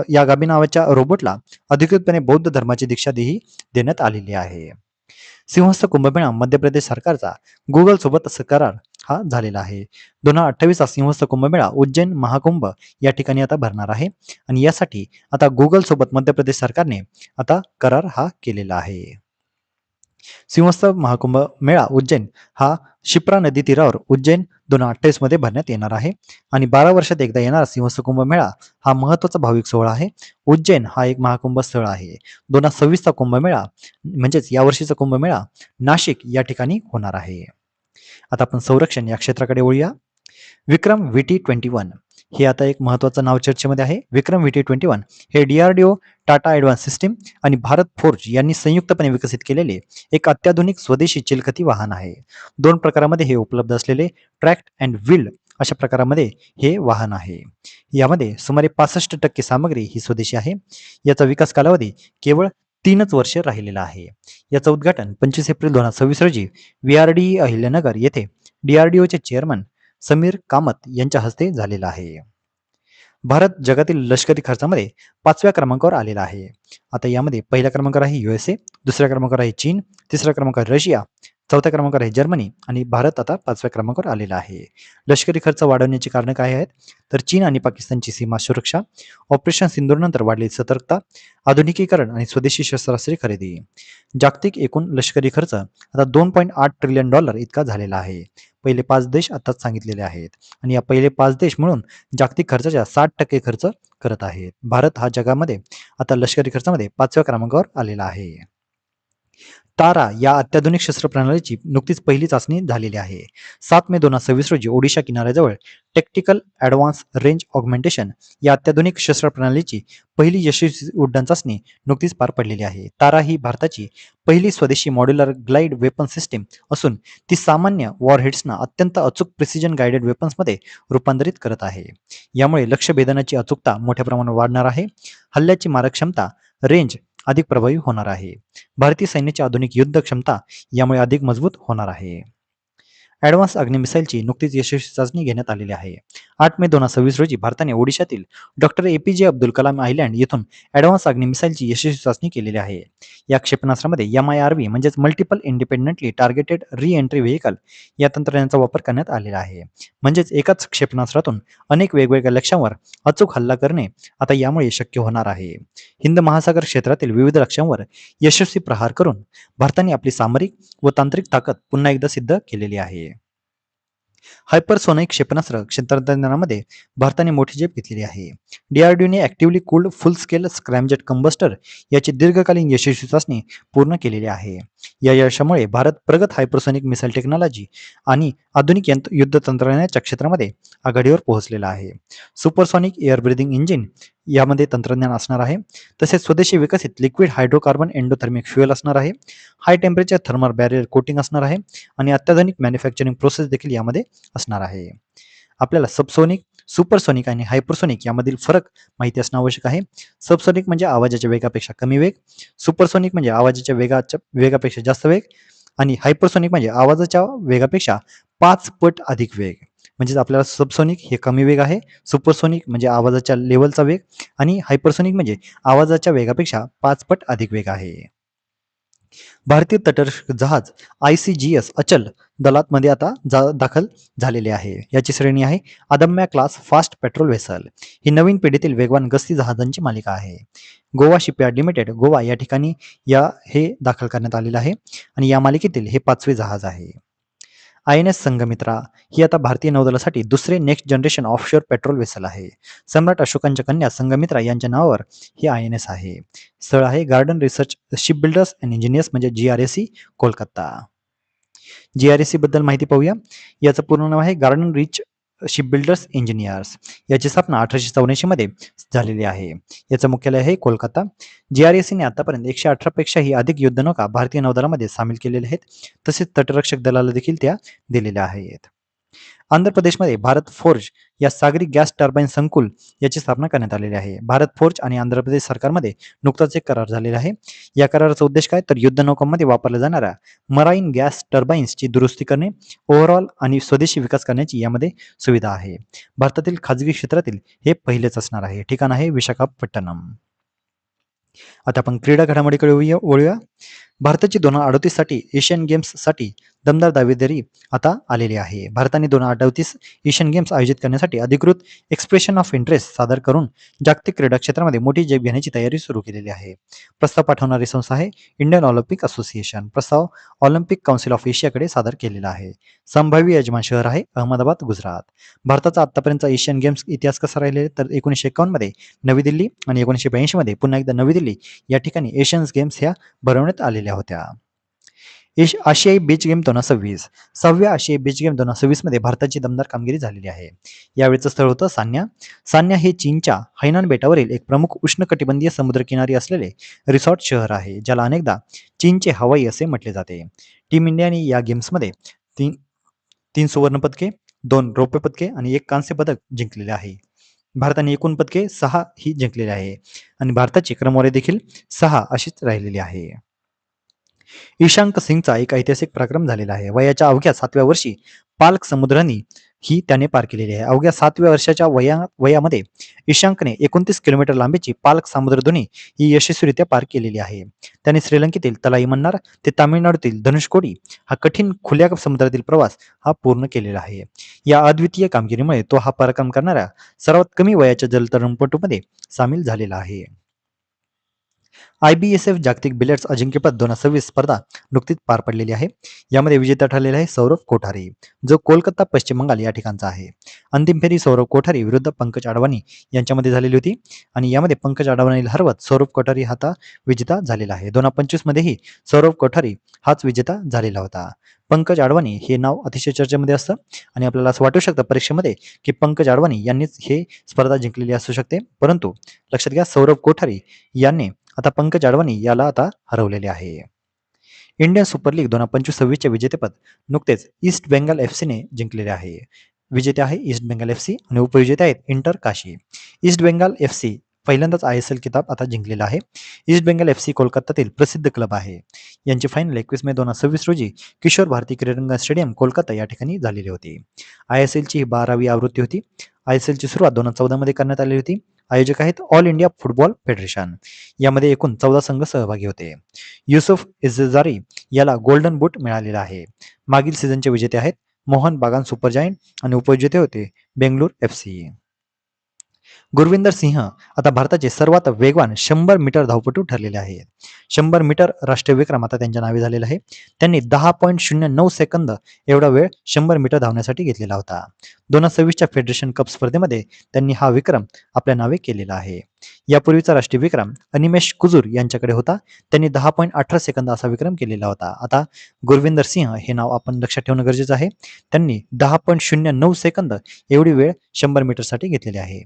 या गाबी नावाच्या रोबोटला अधिकृतपणे बौद्ध धर्माची दीक्षाही देण्यात आलेली आहे. सिंहस्थ कुंभमेळा मध्य प्रदेश सरकारचा गुगल सोबत असा करार हा झालेला आहे. 2028 सिंहस्थ कुंभमेळा उज्जैन महाकुंभ या ठिकाणी आता भरणार आहे आणि यासाठी आता गुगल सोबत मध्य प्रदेश सरकारने आता करार हा केलेला आहे. सिंहस्थ महाकुंभ मेळा उज्जैन हा शिप्रा नदी तीरावर उज्जैन 2028 मध्ये भरण्यात येणार आहे आणि 12 वर्षात एकदा येणारा सिंहस्थ कुंभ मेळा हा महत्वाचा भाविक सोहळा आहे. उज्जैन हा एक महाकुंभ स्थळ आहे. 2026 चा कुंभमेळा म्हणजेच यावर्षीचा कुंभमेळा नाशिक या ठिकाणी होणार आहे. आता आपण संरक्षण या क्षेत्राकडे वळूया. विक्रम VT-21 हे आता एक महत्वाचं नाव चर्चेमध्ये आहे. विक्रम VT-21 हे DRDO, टाटा ॲडव्हान्स सिस्टीम आणि भारत फोर्ज यांनी संयुक्तपणे विकसित केलेले एक अत्याधुनिक स्वदेशी चिलखती वाहन आहे. 2 प्रकारामध्ये हे उपलब्ध असलेले ट्रॅक्ट अँड व्हील्ड अशा प्रकारामध्ये हे वाहन आहे. यामध्ये सुमारे 65% सामग्री ही स्वदेशी आहे. याचा विकास कालावधी केवळ 3च वर्ष राहिलेला आहे. याचं उद्घाटन 25 एप्रिल 2026 रोजी VRDE अहिल्यानगर येथे DRDOचे चेअरमन समीर कामत यांच्या हस्ते झालेला आहे. भारत जगातील लष्करी खर्चामध्ये 5व्या क्रमांकावर आलेला आहे. आता यामध्ये पहिल्या क्रमांकावर आहे USA, दुसऱ्या क्रमांकावर आहे चीन, तिसऱ्या क्रमांकावर रशिया, चौथ्या क्रमांकावर आहे जर्मनी आणि भारत आता 5व्या क्रमांकावर आलेला आहे. लष्करी खर्च वाढवण्याची कारणं काय आहेत? तर चीन आणि पाकिस्तानची सीमा सुरक्षा, ऑपरेशन सिंदूरनंतर वाढलेली सतर्कता, आधुनिकीकरण आणि स्वदेशी शस्त्रास्त्रे खरेदी. जागतिक एकूण लष्करी खर्च आता $2.8 ट्रिलियन इतका झालेला आहे. पहिले 5 देश आताच सांगितलेले आहेत आणि या पहिले 5 देश मिळून जागतिक खर्चाच्या 60% खर्च करत आहेत. भारत हा जगामध्ये आता लष्करी खर्चामध्ये 5व्या क्रमांकावर आलेला आहे. तारा या अत्याधुनिक शस्त्र प्रणालीची नुकतीच पहिली चाचणी झालेली आहे. 7 मे 2026 रोजी ओडिशा किनाऱ्याजवळ टेक्टिकल ॲडव्हान्स रेंज ऑगमेंटेशन या अत्याधुनिक शस्त्र प्रणालीची पहिली यशस्वी उड्डाण चाचणी नुकतीच पार पडलेली आहे. तारा ही भारताची पहिली स्वदेशी मॉड्युलर ग्लाइड वेपन सिस्टीम असून ती सामान्य वॉरहेड्सना अत्यंत अचूक प्रिसिजन गाइडेड वेपन्समध्ये रूपांतरित करत आहे. यामुळे लक्ष्य भेदनाची अचूकता मोठ्या प्रमाणात वाढणार आहे. हल्ल्याची मारक क्षमता रेंज अधिक प्रभावी होणार आहे. भारतीय सैन्याची आधुनिक युद्ध क्षमता यामुळे अधिक मजबूत होणार आहे. ॲडव्हान्स अग्नि मिसाईलची नुकतीच यशस्वी चाचणी घेण्यात आलेली आहे. 8 मे 2026 रोजी भारताने ओडिशातील doctor APJ Abdul Kalam island येथून ॲडव्हान्स अग्नि मिसाईलची यशस्वी चाचणी केलेली आहे. या क्षेपणास्त्रामध्ये MIRV म्हणजेच multiple independently targeted re entry vehicle या तंत्रज्ञानाचा वापर करण्यात आलेला आहे. म्हणजेच एकाच क्षेपणास्त्रातून अनेक वेगवेगळ्या लक्ष्यांवर अचूक हल्ला करणे आता यामुळे शक्य होणार आहे. हिंद महासागर क्षेत्रातील विविध लक्ष्यांवर यशस्वी प्रहार करून भारताने आपली सामरिक व तांत्रिक ताकद पुन्हा एकदा सिद्ध केलेली आहे. हायपरसोनिक क्षेपणास्त्र तंत्रज्ञानामध्ये भारताने मोठी झेप घेतलेली आहे. DRDOने actively cooled full scale scramjet combustor याची दीर्घकालीन यशस्वी चाचणी पूर्ण केलेली आहे. या यशामुळे भारत प्रगत हायपरसोनिक मिसाईल टेक्नॉलॉजी आणि आधुनिक युद्ध तंत्रज्ञानाच्या क्षेत्रामध्ये आघाडीवर पोहोचलेला आहे. सुपरसॉनिक एअर ब्रीदिंग इंजिन यामध्ये तंत्रज्ञान असणार आहे. तसेच स्वदेशी विकसित लिक्विड हायड्रोकार्बन एंडोथर्मिक फ्युएल असणार आहे. High temperature thermal barrier coating असणार आहे आणि अत्याधुनिक मॅन्युफॅक्चरिंग प्रोसेस देखील यामध्ये असणार आहे. आपल्याला सबसोनिक, सुपरसोनिक आणि हायपरसोनिक यामधील फरक माहिती असणं आवश्यक आहे. सबसोनिक म्हणजे आवाजाच्या वेगापेक्षा कमी वेग, सुपरसोनिक म्हणजे आवाजाच्या वेगापेक्षा जास्त वेग आणि हायपरसोनिक म्हणजे आवाजाच्या वेगापेक्षा 5 पट अधिक वेग. म्हणजेच आपल्याला सबसोनिक हे कमी वेग आहे, सुपरसोनिक म्हणजे आवाजाच्या लेवलचा वेग आणि हायपरसोनिक म्हणजे आवाजाच्या वेगापेक्षा 5 पट अधिक वेग आहे. भारतीय तटरक्षक जहाज ICGS अचल दलातमध्ये आता दाखल झालेले आहे. याची श्रेणी आहे अदम्य क्लास फास्ट पेट्रोल व्हेसल. ही नवीन पिढीतील वेगवान गस्ती जहाजांची मालिका आहे. गोवा शिपयार्ड लिमिटेड गोवा या ठिकाणी हे दाखल करण्यात आलेलं आहे आणि या मालिकेतील हे 5वे जहाज आहे. INS संघमित्रा ही आता भारतीय नौदलासाठी दुसरे next generation offshore petrol vessel आहे. सम्राट अशोकांच्या कन्या संघमित्रा यांच्या नावावर हे INS आहे. स्थळ आहे garden research ship builders and engineers म्हणजे GRSE कोलकाता. GRSE बद्दल माहिती पाहूया. याचं पूर्ण नाव आहे garden rich ship builders engineers. याची स्थापना 1884 मध्ये झालेली आहे. याचं मुख्यालय आहे कोलकाता. GRSEने आतापर्यंत 118 पेक्षाही अधिक युद्धनौका भारतीय नौदलामध्ये सामील केलेल्या आहेत. तसेच तटरक्षक दलाला देखील त्या दिलेल्या आहेत. आंध्र प्रदेशमध्ये भारत फोर्ज या सागरी गॅस टर्बाईन संकुल याची स्थापना करण्यात आलेली आहे. भारत फोर्ज आणि आंध्र प्रदेश सरकारमध्ये नुकताच एक करार झालेला आहे. या कराराचा उद्देश काय, तर युद्धनौकांमध्ये वापरल्या जाणाऱ्या मराईन गॅस टर्बाईन्सची दुरुस्ती करणे, ओव्हरऑल आणि स्वदेशी विकास करण्याची यामध्ये सुविधा आहे. भारतातील खाजगी क्षेत्रातील हे पहिलेच असणार आहे. ठिकाण आहे विशाखापट्टणम. आता आपण क्रीडा घडामोडीकडे वळूया. भारताची 2038 साठी एशियन गेम्ससाठी दमदार दावेदारी आता आलेली आहे. भारताने 2038 एशियन गेम्स आयोजित करण्यासाठी अधिकृत एक्सप्रेशन ऑफ इंटरेस्ट सादर करून जागतिक क्रीडा क्षेत्रामध्ये मोठी झेप घेण्याची तयारी सुरू केलेली आहे. प्रस्ताव पाठवणारी संस्था आहे इंडियन ऑलिम्पिक असोसिएशन. प्रस्ताव ऑलिम्पिक काउन्सिल ऑफ एशियाकडे सादर केलेला आहे. संभाव्य यजमान शहर आहे अहमदाबाद, गुजरात. भारताचा आतापर्यंतचा एशियन गेम्स इतिहास कसा राहिलेला तर 1951 मध्ये नवी दिल्ली आणि 1982 मध्ये पुन्हा एकदा नवी दिल्ली या ठिकाणी एशियन गेम्स ह्या भरवण्यात आलेल्या होत्या. आशियाई बीच गेम 2026. 6व्या आशियाई बीच गेम 2026 मध्ये भारताची दमदार कामगिरी झालेली आहे. यावेळचं स्थळ होतं सान्या. सान्या हे चीनच्या हैनान बेटावरील एक प्रमुख उष्णकटिबंधीय समुद्रकिनारी असलेले रिसॉर्ट शहर आहे, ज्याला अनेकदा चीनचे हवाई असे म्हटले जाते. टीम इंडियाने या गेम्समध्ये तीन तीन सुवर्ण पदके, 2 रौप्य पदके आणि 1 कांस्य पदक जिंकलेले आहे. भारताने एकूण पदके 6 ही जिंकलेली आहे आणि भारताची क्रमवारी देखील 6 अशीच राहिलेली आहे. ईशांक सिंगचा एक ऐतिहासिक पराक्रम झालेला आहे. वयाच्या अवघ्या 7व्या वर्षी पाल्क समुद्रांनी ही त्याने पार केलेली आहे. अवघ्या 7व्या वर्षाच्या वयामध्ये ईशांकने 29 किलोमीटर लांबीची पाल्क समुद्रधुनी ही यशस्वीरित्या पार केलेली आहे. त्याने श्रीलंकेतील तलाई मन्नार ते तामिळनाडूतील धनुषकोडी हा कठीण खुल्या समुद्रातील प्रवास हा पूर्ण केलेला आहे. या अद्वितीय कामगिरीमुळे तो हा पराक्रम करणाऱ्या सर्वात कमी वयाच्या जलतरणपटूमध्ये सामील झालेला आहे. IBSF जागतिक बिलियर्ड्स अजिंक्यपद 2026 स्पर्धा नुकतीच पार पडलेली आहे. यामध्ये विजेता ठरलेला आहे सौरभ कोठारी, जो कोलकाता पश्चिम बंगाल या ठिकाणचा आहे. अंतिम फेरी सौरभ कोठारी विरुद्ध पंकज अडवाणी यांच्यामध्ये झालेली होती आणि यामध्ये पंकज अडवाणीला हरवत सौरभ कोठारी हा विजेता झालेला आहे. 2025 मध्येही सौरभ कोठारी हाच विजेता झालेला होता. पंकज अडवाणी हे नाव अतिशय चर्चेमध्ये असतं आणि आपल्याला असं वाटू शकतं परीक्षेमध्ये की पंकज अडवाणी यांनीच हे स्पर्धा जिंकलेली असू शकते, परंतु लक्षात घ्या सौरभ कोठारी यांनी आता पंकज अडवाणी याला आता हरवलेले आहे. इंडियन सुपर लीग 2025-26 चे विजेतेपद नुकतेच ईस्ट बेंगाल एफसीने जिंकलेले आहे. विजेते आहे ईस्ट बेंगाल एफसी आणि उपविजेते आहेत inter Kashi. East Bengal FC पहिल्यांदाच ISL किताब आता जिंकलेला आहे. ईस्ट बेंगाल एफसी कोलकातातील प्रसिद्ध क्लब आहे. यांची फायनल 21 मे 2026 रोजी किशोर भारती क्रीडा स्टेडियम कोलकाता या ठिकाणी झालेली होती. ISL ची 12वी आवृत्ती होती. ISL ची सुरुवात 2014 मध्ये करण्यात आली होती. आयोजक आहेत ऑल इंडिया फुटबॉल फेडरेशन. यामध्ये एकूण 14 संघ सहभागी होते. युसुफ इझ्झारी याला गोल्डन बूट मिळालेला आहे. मागील सीझनचे विजेते आहेत मोहन बागान सुपर जायंट आणि उपविजेते होते बेंगळूर FC. गुरविंदर सिंह आता भारताचे सर्वात वेगवान 100 मीटर धावपटू ठरलेले आहेत. 100 मीटर राष्ट्रीय विक्रम आता त्यांच्या नावे झालेला आहे. त्यांनी 10.09 सेकंद एवढा वेळ 100 मीटर धावण्यासाठी घेतलेला होता. 2026च्या फेडरेशन कप स्पर्धेमध्ये त्यांनी हा विक्रम आपल्या नावे केलेला आहे. यापूर्वीचा राष्ट्रीय विक्रम अनिमेश कुजूर यांच्याकडे होता. त्यांनी 10.18 सेकंद असा विक्रम केलेला होता. आता गुरविंदर सिंह हे नाव आपण लक्षात ठेवणं गरजेचं आहे. त्यांनी 10.09 सेकंद एवढी वेळ 100 मीटरसाठी घेतलेली आहे.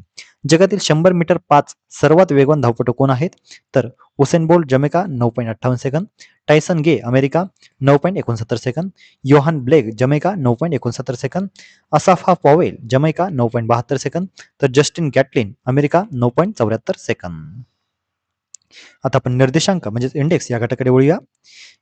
जगातील 100 मीटर 5 सर्वात वेगवान धावपटू कोण आहेत तर Usain Bolt Jamaica 9.58 second, Tyson Gay America 9.69 second, Yohan Blake Jamaica 9.69 second, Asafa Powell Jamaica 9.72 second तर जस्टिन गॅटलिन अमेरिका 9.74 सेकंद. आता आपण निर्देशांक म्हणजे इंडेक्स या गटाकडे वळूया.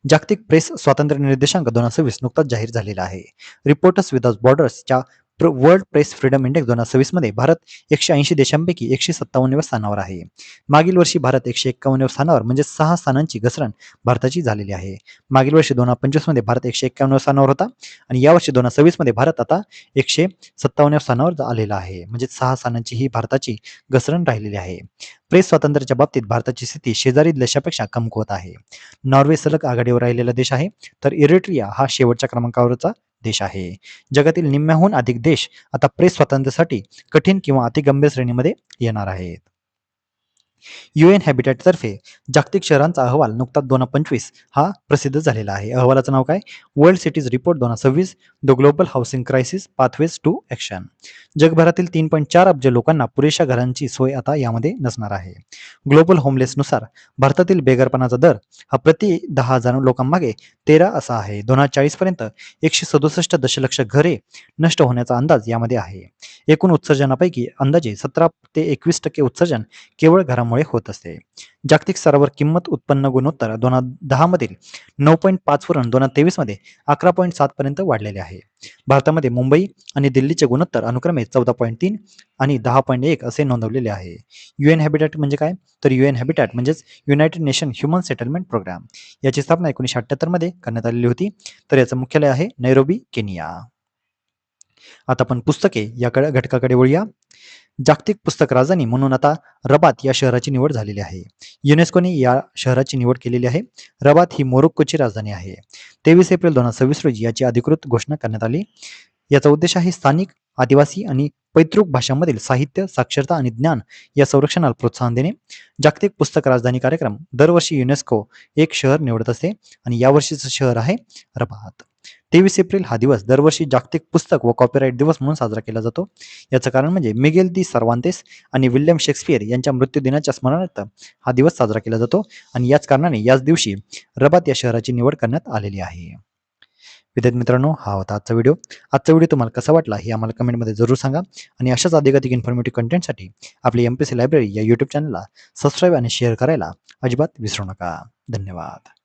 जागतिक प्रेस स्वातंत्र्य निर्देशांक 2026 नुकताच जाहीर झालेला आहे. रिपोर्टर्स विदाउट बॉर्डर्सच्या वर्ल्ड प्रेस फ्रीडम इंडेक्स 2026 मध्ये भारत 180 देशांपैकी 157व्या स्थानावर आहे. मागील वर्षी भारत 151व्या स्थानावर म्हणजे 6 स्थानांची घसरण भारताची झालेली आहे. मागील वर्षी 2025 मध्ये भारत 151व्या स्थानावर होता आणि यावर्षी 2026 मध्ये भारत आता 157व्या स्थानावर आलेला आहे. म्हणजे 6 स्थानांची ही भारताची घसरण राहिलेली आहे. प्रेस स्वातंत्र्याच्या बाबतीत भारताची स्थिती शेजारी देशापेक्षा कमकुवत आहे. नॉर्वे सलग आघाडीवर राहिलेला देश आहे तर इरिट्रिया हा शेवटच्या क्रमांकावरचा देश आहे. जगातील निम्म्याहून अधिक देश आता प्रेस स्वातंत्र्यासाठी कठीण किंवा अतिगंभीर श्रेणीमध्ये येणार आहेत. UN हॅबिटॅट तर्फे जागतिक शहरांचा अहवाल नुकताच 2025 हा प्रसिद्ध झालेला आहे. अहवालाचं नाव काय world cities report 2026 the global housing crisis pathways to action. जगभरातील 3.4 अब्ज लोकांना पुरेशा घरांची सोय आता यामध्ये नसणार आहे. ग्लोबल होमलेसनुसार भारतातील बेघरपणाचा दर हा प्रति 10,000 लोकांमागे 13 असा आहे. 2040 पर्यंत 167 दशलक्ष घरे नष्ट होण्याचा अंदाज यामध्ये आहे. एकूण उत्सर्जनापैकी अंदाजे 17 ते 21% उत्सर्जन केवळ घरामुळे होत असते. जागतिक स्तरावर किंमत उत्पन्न गुणोत्तर 2010 मधील 9.5 वरून 2023 मध्ये 11.7 पर्यंत वाढलेले आहे. भारतामध्ये मुंबई आणि दिल्लीचे गुणोत्तर अनुक्रमे 14.3 आणि 10.1 असे नोंदवलेले आहे. UN हॅबिटॅट म्हणजे काय? तर UN हॅबिटॅट म्हणजेच United Nation human settlement programme. याची स्थापना 1978 मध्ये करण्यात आलेली होती. तर याचं मुख्यालय आहे नैरोबी, केनिया. आता आपण पुस्तके या घटकाकडे वळूया. जागतिक पुस्तक राजधानी म्हणून आता रबात या शहराची निवड झालेली आहे. युनेस्कोने या शहराची निवड केलेली आहे. रबात ही मोरोक्कोची राजधानी आहे. 23 एप्रिल 2026 रोजी याची अधिकृत घोषणा करण्यात आली. याचा उद्देश आहे स्थानिक, आदिवासी आणि पैतृक भाषांमधील साहित्य, साक्षरता आणि ज्ञान या संरक्षणाला प्रोत्साहन देणे. जागतिक पुस्तक राजधानी कार्यक्रम दरवर्षी युनेस्को एक शहर निवडत असते आणि यावर्षीचं शहर आहे रबात. 23 एप्रिल हा दिवस दरवर्षी जागतिक पुस्तक व कॉपीराईट दिवस म्हणून साजरा केला जातो. याचं कारण म्हणजे मिगेल दी सर्वांतेस आणि विल्यम शेक्सपियर यांच्या मृत्यूदिनाच्या स्मरणार्थ हा दिवस साजरा केला जातो आणि याच कारणाने याच दिवशी रबात या शहराची निवड करण्यात आलेली आहे. विद्यार्थी मित्रांनो, हा होता आजचा व्हिडिओ. आजचा व्हिडिओ तुम्हाला कसा वाटला हे आम्हाला कमेंटमध्ये जरूर सांगा आणि अशाच अधिकाधिक इन्फॉर्मेटिव्ह कंटेंटसाठी आपली MPSC लायब्ररी या यूट्यूब चॅनलला सबस्क्राईब आणि शेअर करायला अजिबात विसरू नका. धन्यवाद.